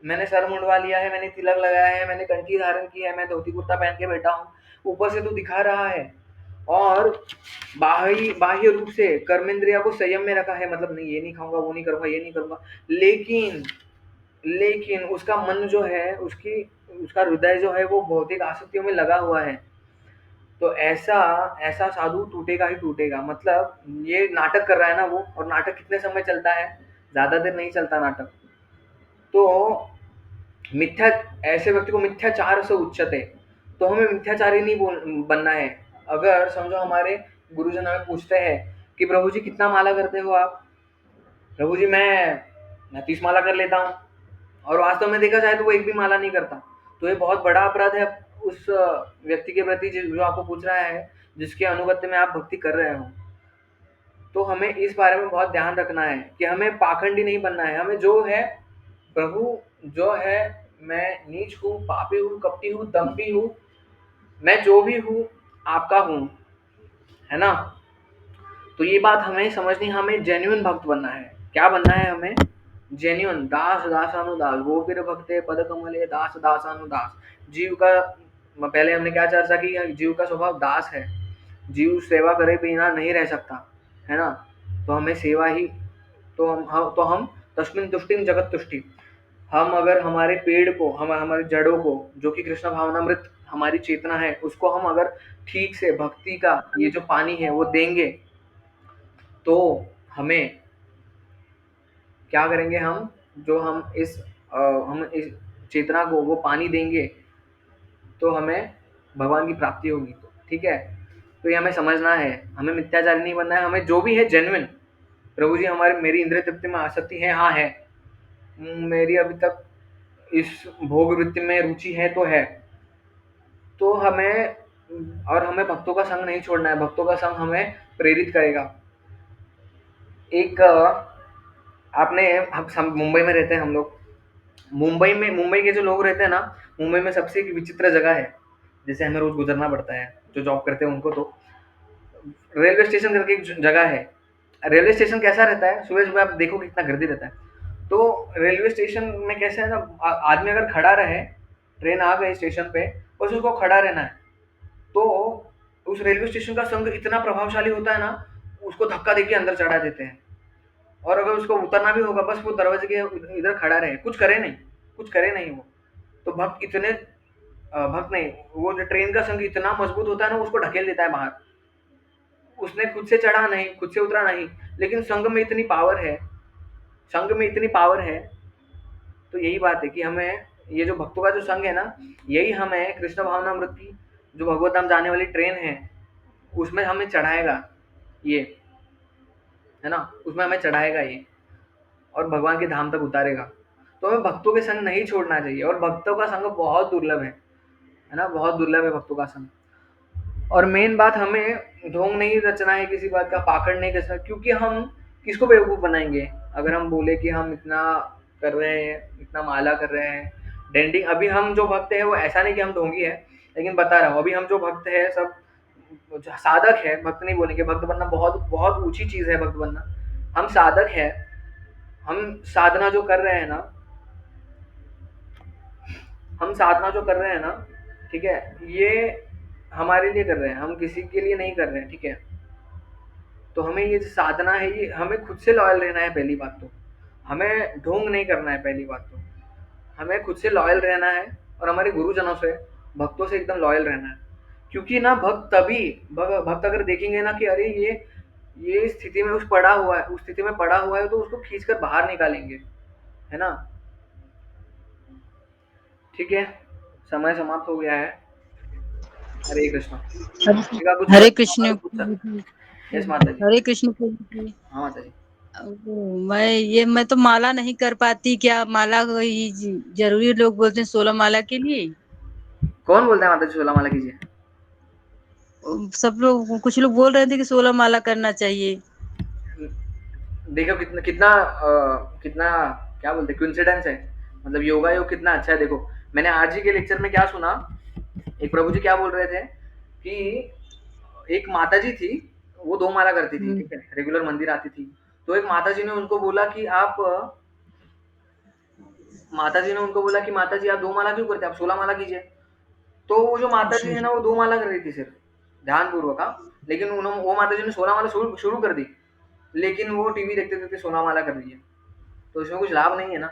मैंने सर मुंडवा लिया है, मैंने तिलक लगाया है, मैंने कंठी धारण की है, मैं धोती कुर्ता पहन के बैठा हूँ, ऊपर से तो दिखा रहा है, और बाह्य रूप से कर्मेंद्रिया को संयम में रखा है। मतलब नहीं, ये नहीं खाऊंगा, वो नहीं करूंगा, ये नहीं करूंगा, लेकिन उसका मन जो है, उसका हृदय जो है, वो भौतिक आसक्तियों में लगा हुआ है। तो ऐसा साधु टूटेगा ही टूटेगा। मतलब ये नाटक कर रहा है ना वो, और नाटक कितने समय चलता है? ज्यादा देर नहीं चलता नाटक। तो ऐसे व्यक्ति को मिथ्याचार से उच्चते। तो हमें मिथ्याचारी नहीं बनना है। अगर समझो हमारे गुरुजन हमें पूछते हैं कि प्रभु जी कितना माला करते हो आप? प्रभु जी मैं 30 माला कर लेता हूँ, और वास्तव में देखा जाए तो वो एक भी माला नहीं करता। तो ये बहुत बड़ा अपराध है उस व्यक्ति के प्रति जो आपको पूछ रहा है, जिसके अनुगत्य में आप भक्ति कर रहे हो। तो हमें इस बारे में बहुत ध्यान रखना है कि हमें पाखंडी नहीं बनना है। हमें जो है, प्रभु जो है, मैं नीच हूँ, पापी हूँ, कपटी हूँ, दम्भी हूँ, मैं जो भी हूँ आपका हूँ, है ना? तो ये बात हमें समझनी, हमें जेन्युइन भक्त बनना है। क्या बनना है हमें? जेन्युइन दास दासानुदास, गोपीर भक्ते पद कमले दास दासानुदास। जीव का, पहले हमने क्या चर्चा की? जीव का स्वभाव दास है, जीव सेवा करे बिना नहीं रह सकता, है ना? तो हमें सेवा ही, तो हम तस्मिन तुष्टिम जगत तुष्टि। हम अगर हमारे पेड़ को, हमारी जड़ों को, जो कि कृष्ण भावनामृत हमारी चेतना है, उसको हम अगर ठीक से भक्ति का ये जो पानी है वो देंगे, तो हमें क्या करेंगे? हम इस चेतना को वो पानी देंगे, तो हमें भगवान की प्राप्ति होगी। तो ठीक है, तो ये हमें समझना है। हमें मिथ्याचारी नहीं बनना है। हमें जो भी है जेन्युइन, प्रभु जी मेरी इंद्रिय तृप्ति में आसक्ति है, हाँ है, मेरी अभी तक इस भोग वृत्ति में रुचि है, तो है। तो हमें भक्तों का संग नहीं छोड़ना है। भक्तों का संग हमें प्रेरित करेगा। एक आपने, हम मुंबई में रहते हैं हम लोग। मुंबई के जो लोग रहते हैं ना, मुंबई में सबसे एक विचित्र जगह है, जैसे हमें रोज गुजरना पड़ता है, जो जॉब करते हैं उनको। तो रेलवे स्टेशन करके एक जगह है। रेलवे स्टेशन कैसा रहता है? सुबह सुबह आप देखो कितना गर्दी रहता है। तो रेलवे स्टेशन में कैसा है ना, आदमी अगर खड़ा रहे, ट्रेन आ गई स्टेशन पे, बस उसको खड़ा रहना है। तो उस रेलवे स्टेशन का संघ इतना प्रभावशाली होता है ना, उसको धक्का देके अंदर चढ़ा देते हैं। और अगर उसको उतरना भी होगा, बस वो दरवाजे के इधर खड़ा रहे, कुछ करे नहीं वो। तो भक्त इतने भक्त नहीं, वो जो ट्रेन का संघ इतना मजबूत होता है ना, उसको ढकेल देता है बाहर। उसने खुद से चढ़ा नहीं, खुद से उतरा नहीं, लेकिन संघ में इतनी पावर है, संघ में इतनी पावर है। तो यही बात है कि हमें ये जो भक्तों का जो संघ है ना, यही हमें कृष्ण भावनामृत की जो भगवत धाम जाने वाली ट्रेन है, उसमें हमें चढ़ाएगा ये, है ना? उसमें हमें चढ़ाएगा ये और भगवान के धाम तक उतारेगा। तो हमें भक्तों के संग नहीं छोड़ना चाहिए, और भक्तों का संग बहुत दुर्लभ है ना? बहुत दुर्लभ है भक्तों का संग। और मेन बात, हमें ढोंग नहीं रचना है, किसी बात का पाकड़ नहीं कसना, क्योंकि हम किसको बेवकूफ़ बनाएँगे? अगर हम बोले कि हम इतना कर रहे हैं, इतना माला कर रहे हैं, डेंटिंग। अभी हम जो भक्त हैं वो ऐसा नहीं कि हम ढोंगी हैं, लेकिन बता रहा हूँ, अभी हम जो भक्त हैं सब साधक है, भक्त नहीं बोलेंगे। भक्त बनना बहुत बहुत ऊँची चीज़ है, भक्त बनना। हम साधक हैं, हम साधना जो कर रहे हैं ना, हम साधना जो कर रहे हैं ना, ठीक है? ये हमारे लिए कर रहे हैं, हम किसी के लिए नहीं कर रहे हैं, ठीक है? तो हमें ये जो साधना है, ये हमें खुद से लॉयल रहना है पहली बात तो। हमें ढोंग नहीं करना है पहली बात तो। हमें खुद से लॉयल रहना है और हमारे गुरुजनों से, भक्तों से एकदम लॉयल रहना है। क्योंकि ना भक्त तभी भक्त अगर देखेंगे ना कि अरे ये इस स्थिति में उस स्थिति में पड़ा हुआ है, तो उसको खींच कर बाहर निकालेंगे, है ना? ठीक है, समय समाप्त हो गया है। हरे कृष्णा। का कुछ हरे माता कृष्ण जी पूछ सकते। यस माता जी। हरे कृष्ण प्रभु जी। हाँ माता जी। मैं तो माला नहीं कर पाती, क्या माला कोई जरूरी? लोग बोलते हैं 16 माला के लिए। कौन बोलता है माता जी 16 माला कीजिए? सब लोग, कुछ लोग बोल रहे थे कि 16 माला करना चाहिए। देखो कितना कितना कितना क्या बोलते हैं, कोइंसिडेंस है। मतलब योगा योग कितना अच्छा है। देखो, मैंने आज ही के लेक्चर में क्या सुना, एक प्रभु जी क्या बोल रहे थे कि एक माता जी थी, वो 2 माला करती थी, ठीक है? रेगुलर मंदिर आती थी। तो एक माताजी ने उनको बोला कि माता जी आप 2 माला क्यों करते हैं? आप 16 माला कीजिए। तो वो जो माता जी है ना, वो 2 माला कर रही थी सिर्फ, ध्यानपूर्वक, हाँ। लेकिन वो माता जी ने 16 माला शुरू कर दी, लेकिन वो टीवी देखते-देखते 16 माला कर रही है। तो इसमें कुछ लाभ नहीं है ना।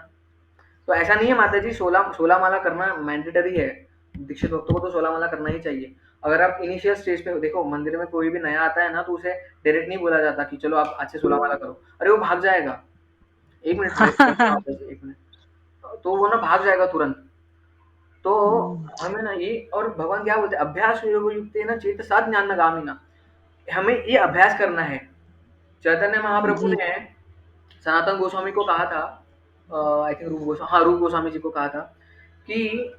तो ऐसा नहीं है माता जी, 16 माला करना मैंडेटरी है। दीक्षित भक्तों को तो 16 माला करना ही चाहिए। अगर आप इनिशियल स्टेज पे देखो, मंदिर में कोई भी नया आता है ना, तो उसे डायरेक्ट नहीं बोला जाता कि चलो आप आज से 16 माला करो। अरे वो भाग जाएगा। 1 मिनट माता जी, 1 मिनट। तो वो ना भाग जाएगा तुरंत। तो हमें ना ये, और भगवान क्या बोलते हैं, अभ्यास योगयुक्तेन चेतसा ज्ञानगामिना। हमें ये अभ्यास करना है। चैतन्य महाप्रभु जी ने सनातन गोस्वामी को कहा था, आई थिंक रूप गोस्वामी जी को कहा था कि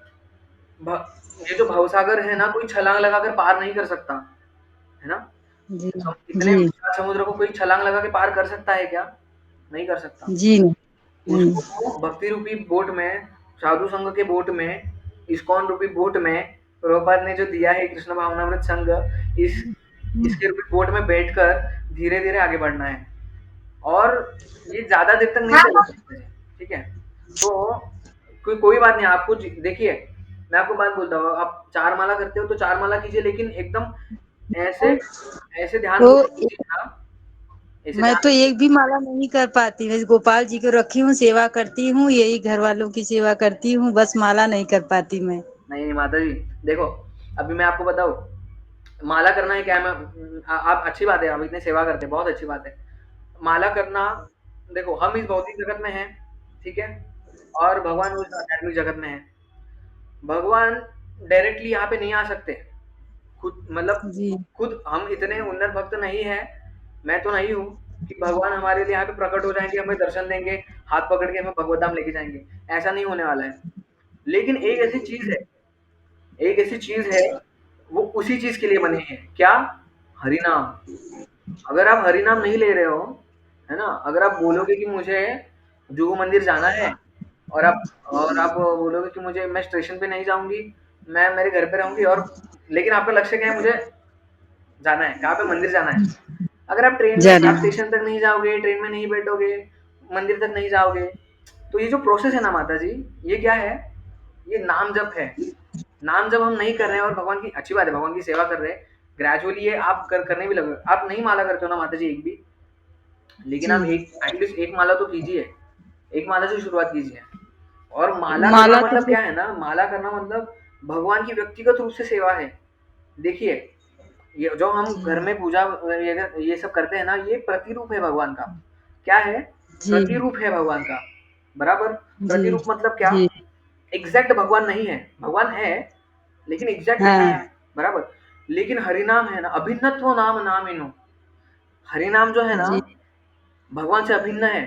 भ ये जो भवसागर है ना, कोई छलांग लगाकर पार नहीं कर सकता, है ना? जी इतने जी विशाल समुद्र को कोई छलांग लगा के पार कर सकता है क्या? नहीं कर सकता। जी उसको वो भक्ति रूपी बोट में, साधु संघ के बोट में, इस्कॉन रूपी बोट में प्रभुपाद ने जो दिया है कृष्ण भावनामृत संघ, इस इसके रूपी बोट में बैठकर धीरे-धीरे आगे बढ़ना है। और ये ज़्यादा देर तक नहीं चलेगा, ठीक है? तो कोई बात नहीं, आपको देखिए, मैं आपको बात बोलता हूँ, आप 4 माला करते हो तो 4 माला कीजिए, लेकिन एकदम ऐसे ऐसे तो ध्यानपूर्वक कीजिए ना, ऐसे मैं ध्यान। तो एक भी माला नहीं कर पाती। मैं गोपाल जी को रखी हूँ, सेवा करती हूँ, यही घर वालों की सेवा करती हूँ, बस माला नहीं कर पाती मैं। नहीं माता जी, देखो, अभी मैं आपको बताऊँ, माला करना है क्या है, आप अच्छी बात है, हम इतनी सेवा करते हैं, बहुत अच्छी बात है। माला करना, देखो हम इस भौतिक जगत में हैं, ठीक है? और भगवान उस आध्यात्मिक जगत में है। भगवान डायरेक्टली यहाँ पे नहीं आ सकते। खुद मतलब जी खुद हम इतने उन्नत भक्त नहीं हैं, मैं तो नहीं हूँ कि भगवान हमारे लिए यहाँ पे प्रकट हो जाएँगे, हमें दर्शन देंगे, हाथ पकड़ के हमें भगवत धाम लेके जाएँगे। ऐसा नहीं होने वाला है। लेकिन एक ऐसी चीज़ है, वो उसी चीज़ के लिए बने हैं। क्या? हरि नाम। अगर आप हरि नाम नहीं ले रहे हो, है ना? अगर आप बोलोगे कि मुझे जुहू मंदिर जाना है, और आप बोलोगे कि मुझे, मैं स्टेशन पे नहीं जाऊँगी, मैं मेरे घर पे रहूँगी, और लेकिन आपका लक्ष्य क्या है? मुझे जाना है, कहाँ पे? मंदिर जाना है। अगर आप जाना आप स्टेशन तक नहीं जाओगे, ट्रेन में नहीं बैठोगे, मंदिर तक नहीं जाओगे, तो ये जो प्रोसेस है ना माता जी, ये क्या है? ये नाम जप है। नाम जब हम नहीं कर रहे हैं, और भगवान की अच्छी बात है, भगवान की सेवा कर रहे हैं, ग्रेजुअली ये आप करने भी लगे। आप नहीं माला करते हो ना माता जी एक भी, लेकिन आप जी। एक एटलीस्ट एक माला तो कीजिए, एक माला से शुरुआत कीजिए। और माला करना माला मतलब तो क्या है ना, माला करना मतलब भगवान की व्यक्तिगत रूप से सेवा है। देखिए, ये जो हम घर में पूजा ये सब करते हैं ना, ये प्रतिरूप है भगवान का। क्या है? जी प्रतिरूप है भगवान का, बराबर। जी प्रतिरूप मतलब क्या? जी एग्जैक्ट भगवान नहीं है, भगवान है लेकिन एग्जैक्ट नहीं हाँ है, बराबर। लेकिन हरिनाम है ना, अभिन्नत्व नाम नामिनो। हरिनाम जो है ना, जी भगवान से अभिन्न है।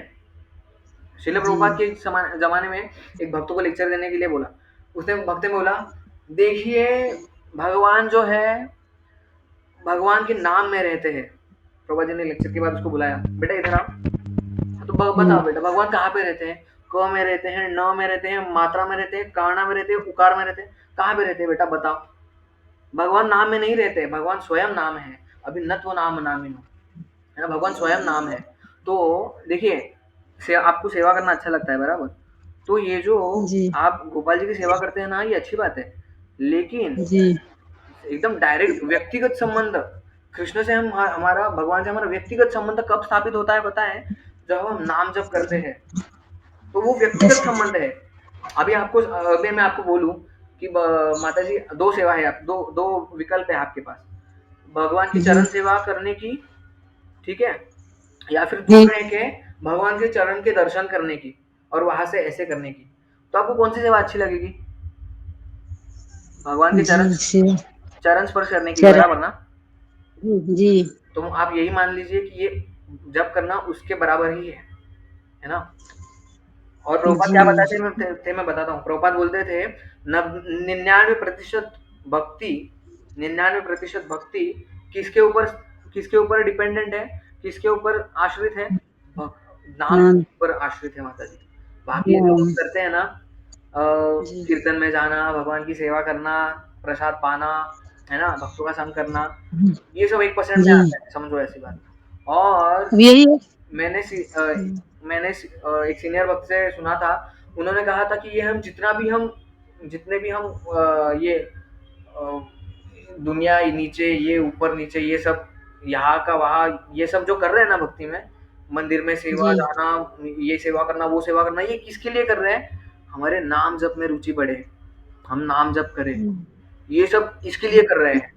शिल जी प्रभुपाद के जमाने में एक भक्त को लेक्चर देने के लिए बोला। उसने भक्त ने बोला, देखिए भगवान जो है, भगवान के नाम में रहते हैं। प्रभुपाद जी ने लेक्चर के बाद उसको बुलाया, बेटा इधर आओ। तो बताओ बेटा, भगवान कहाँ पे रहते हैं? क में रहते हैं, न में रहते हैं, मात्रा में रहते हैं, कारणा में रहते हैं, उकार में रहते हैं, कहाँ पे रहते हैं बेटा बताओ? भगवान नाम में नहीं रहते, भगवान स्वयं नाम है। अभिन्नत्व नाम नामिनो, है ना, भगवान स्वयं नाम है। तो देखिए, आपको सेवा करना अच्छा लगता है, बराबर। तो ये जो जी आप गोपाल जी की सेवा करते हैं ना, ये अच्छी बात है। लेकिन जी एकदम डायरेक्ट व्यक्तिगत संबंध कृष्ण से हमारा भगवान से हमारा व्यक्तिगत संबंध कब स्थापित होता है पता है? जब हम नाम जप करते हैं, तो वो व्यक्तिगत संबंध है। अभी मैं आपको बोलूं कि माता जी, दो सेवा है, आप दो दो विकल्प है आपके पास। भगवान की जी चरण सेवा करने की, ठीक है, या फिर जी दूर रह के भगवान के चरण के दर्शन करने की और वहां से ऐसे करने की। तो आपको कौन सी सेवा अच्छी लगेगी? भगवान के जी शिव चरण स्पर्श करने की, चरण बराबर ना? जी तो आप यही मान लीजिए कि ये जप करना उसके बराबर ही है ना? और प्रभुपाद क्या बताते थे, मैं बताता हूँ। प्रभुपाद बोलते थे, 99% भक्ति, 99% भक्ति किसके ऊपर डिपेंडेंट है, किसके ऊपर आश्रित है? नाम के नाम ऊपर आश्रित है माता जी। बाकी जो नाम हम करते हैं ना, जी कीर्तन में जाना, भगवान की सेवा करना, प्रसाद पाना, है ना, भक्तों का संग करना, ये सब 1% में जी आता है, समझो ऐसी बात। और अब यही है मैंने एक सीनियर वक्त से सुना था, उन्होंने कहा था कि ये हम जितने भी हम ये दुनिया नीचे, ये ऊपर नीचे, ये सब यहाँ का वहाँ, ये सब जो कर रहे हैं ना भक्ति में, मंदिर में सेवा जी जाना, ये सेवा करना, वो सेवा करना, ये किसके लिए कर रहे हैं? हमारे नाम जप में रुचि बढ़े, हम नाम जप करें, ये सब इसके लिए कर रहे हैं।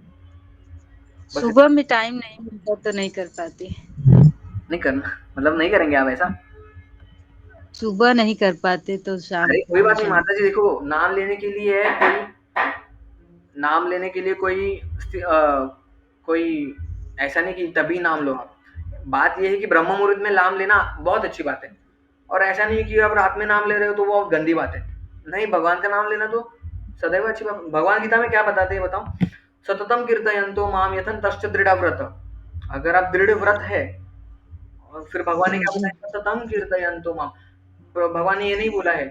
बस सुबह में टाइम नहीं मिलता तो नहीं कर पाती नहीं करना मतलब नहीं करेंगे आप ऐसा? सुबह नहीं कर पाते तो शाम अरे को कोई हो बात नहीं जाए माता जी, देखो नाम लेने के लिए नाम लेने के लिए कोई ऐसा नहीं कि तभी नाम लो आप। बात ये है कि ब्रह्म मुहूर्त में नाम लेना बहुत अच्छी बात है, और ऐसा नहीं कि आप रात में नाम ले रहे हो तो वो गंदी बात है। नहीं, भगवान का नाम लेना तो सदैव अच्छी बात। भगवान गीता में क्या बताते हैं बताओ? सततम कीर्तयन्तो माम यथन तश्च दृढ़ व्रत। अगर आप दृढ़ व्रत है, और फिर भगवान ने क्या जी बताया? सततम कीर्तयन्तो माम। भगवान ने ये नहीं बोला है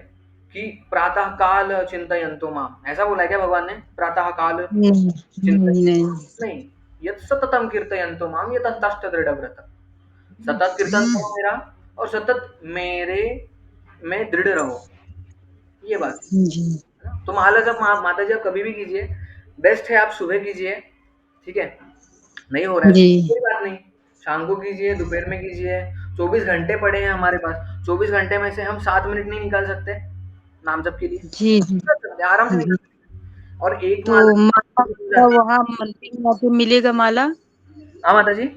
कि प्रातः काल चिंतयन्तो माम, ऐसा बोला है क्या भगवान ने? प्रातः काल नहीं चिंतन, नहीं नहीं नहीं। यत् सततम कीर्तयन्तो माम यत तष्ट दृढ़ व्रत। सतत कीर्तन करो मेरा, और सतत मेरे में दृढ़ रहो, ये बात जी है ना? तो माला जब माता जी आप कभी भी कीजिए, बेस्ट है आप सुबह कीजिए, ठीक है। नहीं हो रहा है जी तो कोई बात नहीं, शाम को कीजिए, दोपहर में कीजिए। 24 घंटे पड़े हैं हमारे पास, 24 घंटे में से हम 7 मिनट नहीं निकाल सकते नाम जप के लिए? जी जी निकाल सकते हैं, आराम से निकाल जी सकते हैं। और एक तो माला माला हो का जाती है। वहाँ मंदिर में आके मिलेगा माला हाँ माता जी,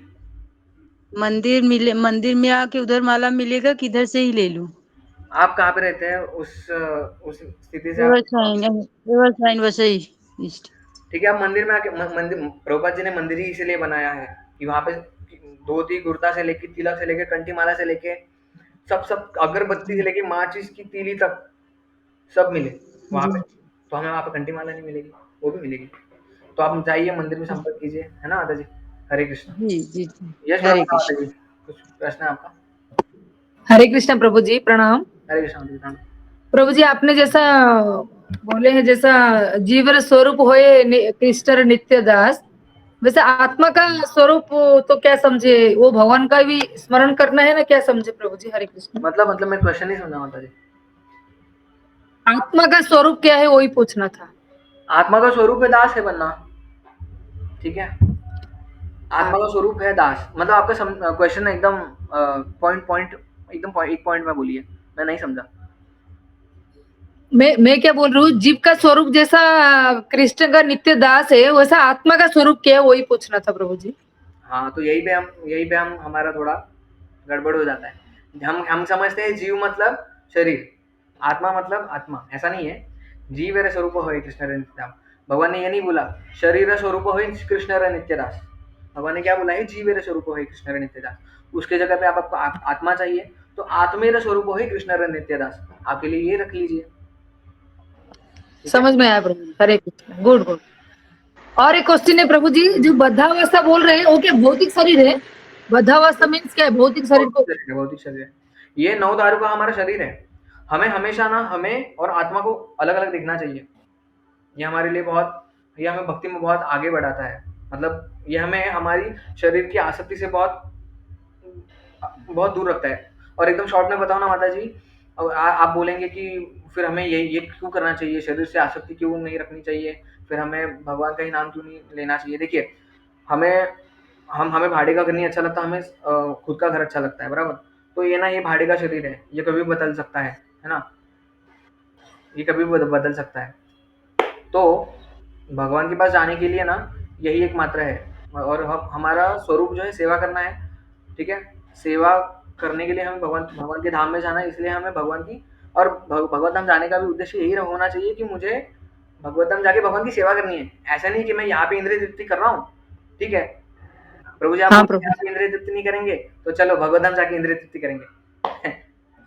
मंदिर में आके उधर माला मिलेगा कि इधर से ही ले लूं आप कहाँ पे रहते हैं? उस स्थिति से आप, रिवर साइन वसई ईस्ट ठीक है, आप मंदिर में आके मंदिर, प्रभुपाद जी ने मंदिर ही इसीलिए बनाया है कि वहाँ पे धोती कुर्ता से लेके, तिलक से लेके, कंठी माला से लेके, सब सब अगरबत्ती से लेके, माचिस की तीली तक सब मिले वहाँ पे। जी तो हमें वहाँ पे कंठी माला नहीं मिलेगी, वो भी मिलेगी। तो आप जाइए मंदिर में संपर्क कीजिए, है ना माता जी? हरे कृष्ण। जी जी यश हरे प्रभु माता कृष्ण जी, कुछ प्रश्न है आपका? हरे कृष्ण प्रभु जी, प्रणाम। हरे कृष्ण माता जी, प्रणाम। प्रभु जी, आपने जैसा बोले हैं, जैसा जीवन स्वरूप होए कृष्ण नित्य दास, वैसे आत्मा का स्वरूप तो क्या समझे? वो भगवान का भी स्मरण करना है ना, क्या समझे प्रभु जी? हरे कृष्ण। मतलब मैं क्वेश्चन नहीं समझा माता जी। आत्मा का स्वरूप क्या है, वही पूछना था। आत्मा का स्वरूप है दास है बनना, ठीक है। आत्मा का स्वरूप है दास। मतलब आपका क्वेश्चन एकदम पॉइंट एकदम एक पॉइंट में बोलिए, मैं नहीं समझा। मैं क्या बोल रही हूँ, जीव का स्वरूप जैसा कृष्ण का नित्य दास है, वैसा आत्मा का स्वरूप क्या है, वही पूछना था प्रभु जी। हाँ, तो यही पे हम हमारा थोड़ा गड़बड़ हो जाता है। हम समझते हैं जीव मतलब शरीर, आत्मा मतलब आत्मा, ऐसा नहीं है। जीव स्वरूप होय कृष्ण नित्यदास। भगवान ने ये नहीं बोला शरीर स्वरूप होय कृष्ण नित्यदास। भगवान ने क्या बोला है, जीव स्वरूप होय कृष्ण नित्यदास। उसके जगह पे आपको आत्मा चाहिए, तो आत्मेर स्वरूप होय कृष्ण नित्यदास। आपके लिए ये रख लीजिए, ठीक है। समझ में आया प्रभु जी, हरे कृष्ण, गुड गुड। और एक क्वेश्चन है प्रभु जी, जो बद्धावस्था बोल रहे हैं वो क्या भौतिक शरीर है? बद्धावस्था मीन्स क्या है, भौतिक शरीर को? भौतिक शरीर है। ये 9 दारू का हमारा शरीर है। हमें हमेशा ना हमें और आत्मा को अलग-अलग देखना चाहिए। ये हमारे लिए ये हमें भक्ति में बहुत आगे बढ़ाता है। मतलब ये हमें हमारी शरीर की आसक्ति से बहुत बहुत दूर रखता है। और एकदम शॉर्ट में बताओ ना माता जी, आप बोलेंगे कि फिर हमें ये क्यों करना चाहिए, शरीर से आसक्ति क्यों नहीं रखनी चाहिए, फिर हमें भगवान का ही नाम क्यों नहीं लेना चाहिए। देखिए, हमें हमें भाड़े का घर नहीं अच्छा लगता, हमें खुद का घर अच्छा लगता है, बराबर। तो ये ना, ये भाड़े का शरीर है, ये कभी भी बदल सकता है ना, ये कभी भी बदल सकता है। तो भगवान के पास जाने के लिए ना यही एक मात्रा है। और हमारा स्वरूप जो है सेवा करना है, ठीक है। सेवा करने के लिए हमें भगवान भगवान के धाम में जाना है, इसलिए हमें भगवान की और भगवत धाम जाने का भी उद्देश्य यही होना चाहिए कि मुझे भगवत धाम जाके भगवान की सेवा करनी है। ऐसा नहीं कि मैं यहाँ पे इंद्रिय तृप्ति कर रहा हूँ, ठीक है। प्रभु जी आप हाँ बोलते हैं प्रभु यहाँ पे इंद्रिय तृप्ति नहीं करेंगे, तो चलो भगवत धाम जाके इंद्रिय तृप्ति करेंगे।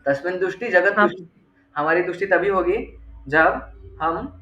तस्मिन दुष्टि जगत हाँ तुष्टि। हमारी तुष्टि तभी होगी जब हम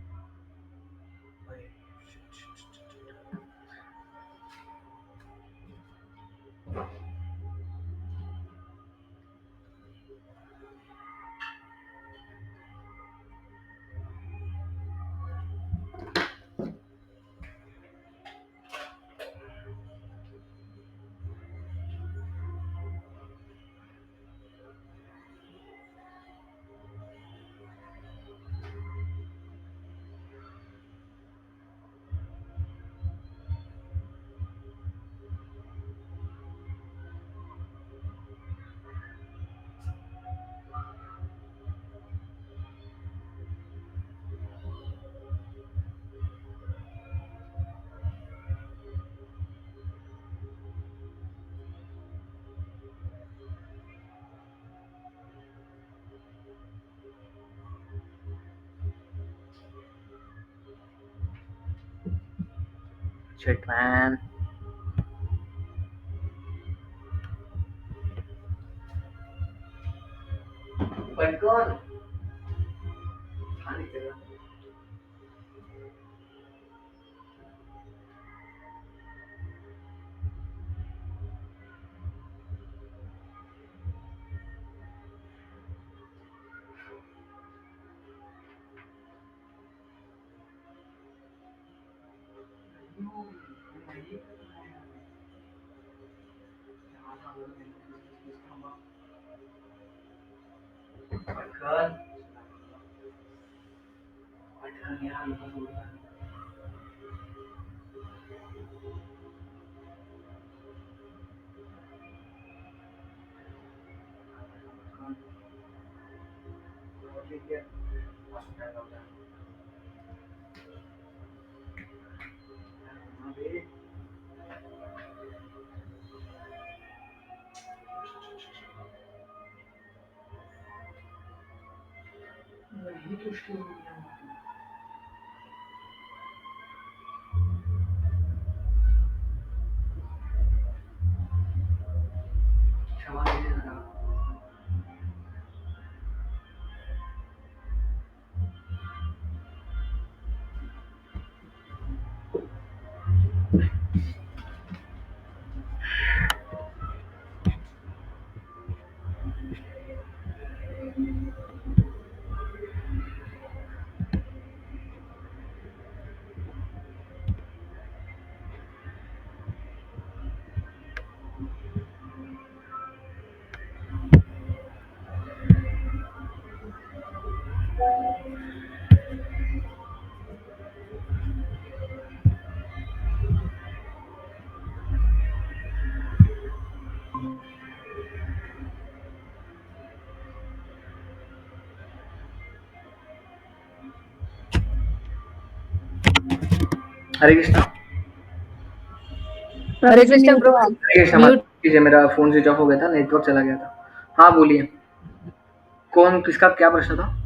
शिट मैन, but कौन खाने के लिए? पटकन पटकन यार लोगों को बोलना है। पटकन, ठीक है, हॉस्पिटल हो गया। अभी वही मुश्किल हो गया। क्षमा कीजिए जरा। हरे कृष्णा। हरे कृष्ण प्रभु जी। हरे कृष्णा म्यूट। माता जी, मेरा फोन स्विच ऑफ हो गया था, नेटवर्क चला गया था। हाँ बोलिए, कौन, किसका क्या प्रश्न था?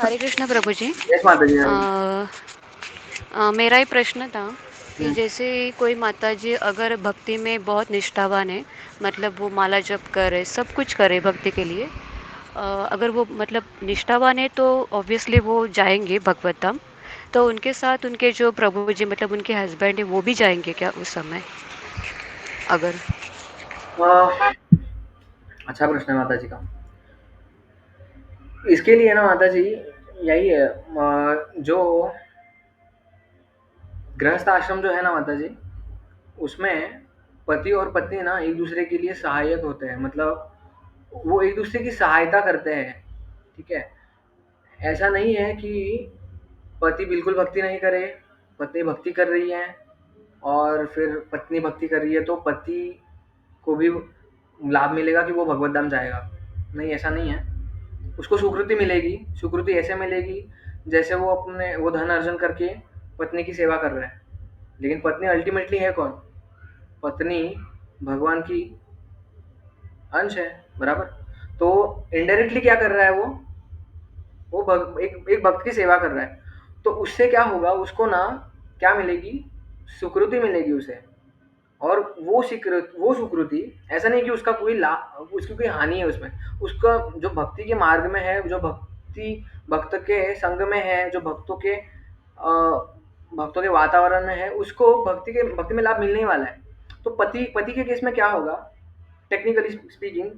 हरे कृष्ण प्रभु जी। यस माता जी। मेरा ही प्रश्न था कि हम्म, जैसे कोई माता जी अगर भक्ति में बहुत निष्ठावान है, मतलब वो माला जप करे, सब कुछ करे भक्ति के लिए, अगर वो मतलब निष्ठावान है तो ऑब्वियसली वो जाएंगे भगवत धाम, तो उनके साथ उनके जो प्रभु जी मतलब उनके हस्बैंड है वो भी जाएंगे क्या उस समय अगर? आ, अच्छा प्रश्न है माता जी का। इसके लिए ना माता जी, यही है, जो गृहस्थ आश्रम जो है ना माता जी, उसमें पति और पत्नी ना एक दूसरे के लिए सहायक होते हैं, मतलब वो एक दूसरे की सहायता करते हैं, ठीक है। ऐसा नहीं है कि पति बिल्कुल भक्ति नहीं करे, पत्नी भक्ति कर रही है और फिर पत्नी भक्ति कर रही है तो पति को भी लाभ मिलेगा कि वो भगवत धाम जाएगा। नहीं, ऐसा नहीं है। उसको स्वीकृति मिलेगी। स्वीकृति ऐसे मिलेगी जैसे वो धन अर्जन करके पत्नी की सेवा कर रहा है। लेकिन पत्नी अल्टीमेटली है कौन? पत्नी भगवान की अंश है, बराबर। तो इनडायरेक्टली क्या कर रहा है वो एक भक्त की सेवा कर रहा है। तो उससे क्या होगा, उसको ना क्या मिलेगी? स्वीकृति मिलेगी उसे। और वो स्वीकृति, ऐसा नहीं कि उसका कोई लाभ, उसकी कोई हानि है उसमें। उसका जो भक्ति के मार्ग में है, जो भक्त के संग में है, जो भक्तों के वातावरण में है, उसको भक्ति में लाभ मिलने ही वाला है। तो पति के केस में क्या होगा, टेक्निकली स्पीकिंग,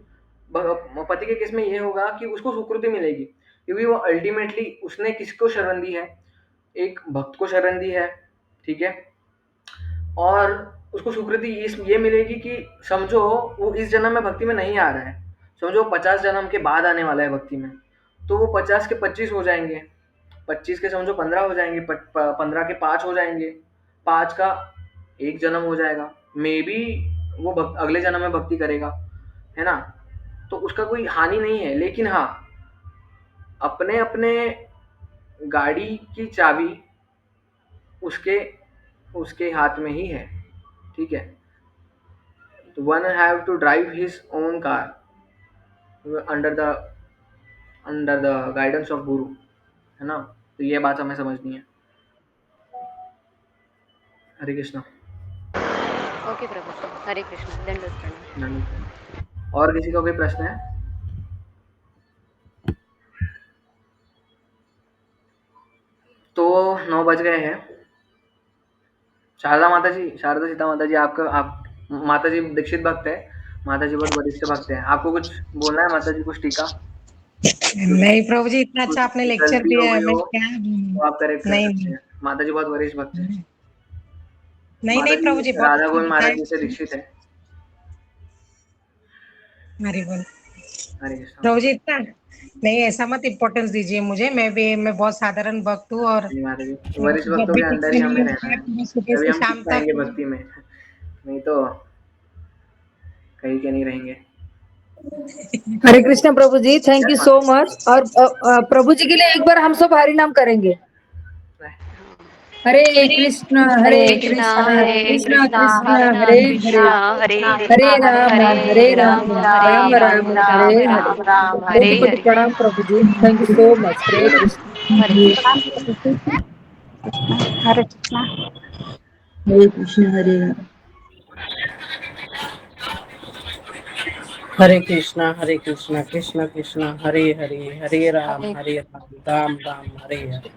पति के केस में ये होगा कि उसको स्वीकृति मिलेगी, क्योंकि वो अल्टीमेटली उसने किसको शरण दी है? एक भक्त को शरण दी है, ठीक है। और उसको स्वीकृति ये मिलेगी कि समझो वो इस जन्म में भक्ति में नहीं आ रहा है, समझो 50 जन्म के बाद आने वाला है भक्ति में, तो वो 50 के 25 हो जाएंगे, 25 के समझो 15 हो जाएंगे, 15 के 5 हो जाएंगे, 5 का एक जन्म हो जाएगा, मे बी वो अगले जन्म में भक्ति करेगा, है ना। तो उसका कोई हानि नहीं है। लेकिन हाँ, अपने अपने गाड़ी की चाबी उसके उसके हाथ में ही है, ठीक है। तो one have to drive his own car under the guidance of guru, है ना। तो ये बात हमें समझनी है। हरे कृष्णा। ओके प्रभु जी, हरे कृष्ण, दंडवत प्रणाम। धन्यवाद। और किसी का कोई प्रश्न है? तो 9 बज गए हैं। शारदा सीता माता जी, आपका आप माता जी दीक्षित भक्त है, माता जी बहुत वरिष्ठ भक्त है। आपको कुछ बोलना है माता जी, कुछ टीका? नहीं प्रभु जी, इतना कुछ अच्छा आपने लेक्चर गलती हो दिया है, गई मैं हो क्या बोलूं। तो आप करेक्ट कर नहीं सकते नहीं हैं। माता जी बहुत वरिष्ठ भक्त है। नहीं माता नहीं जी प्रभु जी, बहुत राधा अच्छा गोविंद महाराज बताया। जी से दीक्षित है। हरी बोल। हरे कृष्णा। प्रभु जी इतना नहीं, ऐसा मत इम्पोर्टेंस दीजिए मुझे। मैं बहुत साधारण भक्त हूँ और जी माता जी, वरिष्ठ जब भक्तों भी के कुछ अंदर ही समय हमें मिलता रहना है है, तो मैं सुबह तभी से हम टिक शाम तक। पाएंगे भक्ति में, नहीं तो कहीं के नहीं रहेंगे। हरे कृष्ण प्रभु जी, थैंक यू जय सो माता मच। और प्रभु जी के लिए एक बार हम सब हरि नाम करेंगे। दी। हरे कृष्ण हरे कृष्णा कृष्ण हरे कृष्ण कृष्णा कृष्ण हरे हरे, कृष्णा हरे हरे हरे राम राम राम हरे राम हरे। राम राम हरे कोटि कोटि हरे। प्रणाम प्रभु ji, thank you so much. Hare Krishna. Hare Krishna. Hare Krishna. Hare Krishna Hare Ram. Hare Krishna Krishna Krishna Hare Hare, Hare Ram Ram Ram Hare Hare.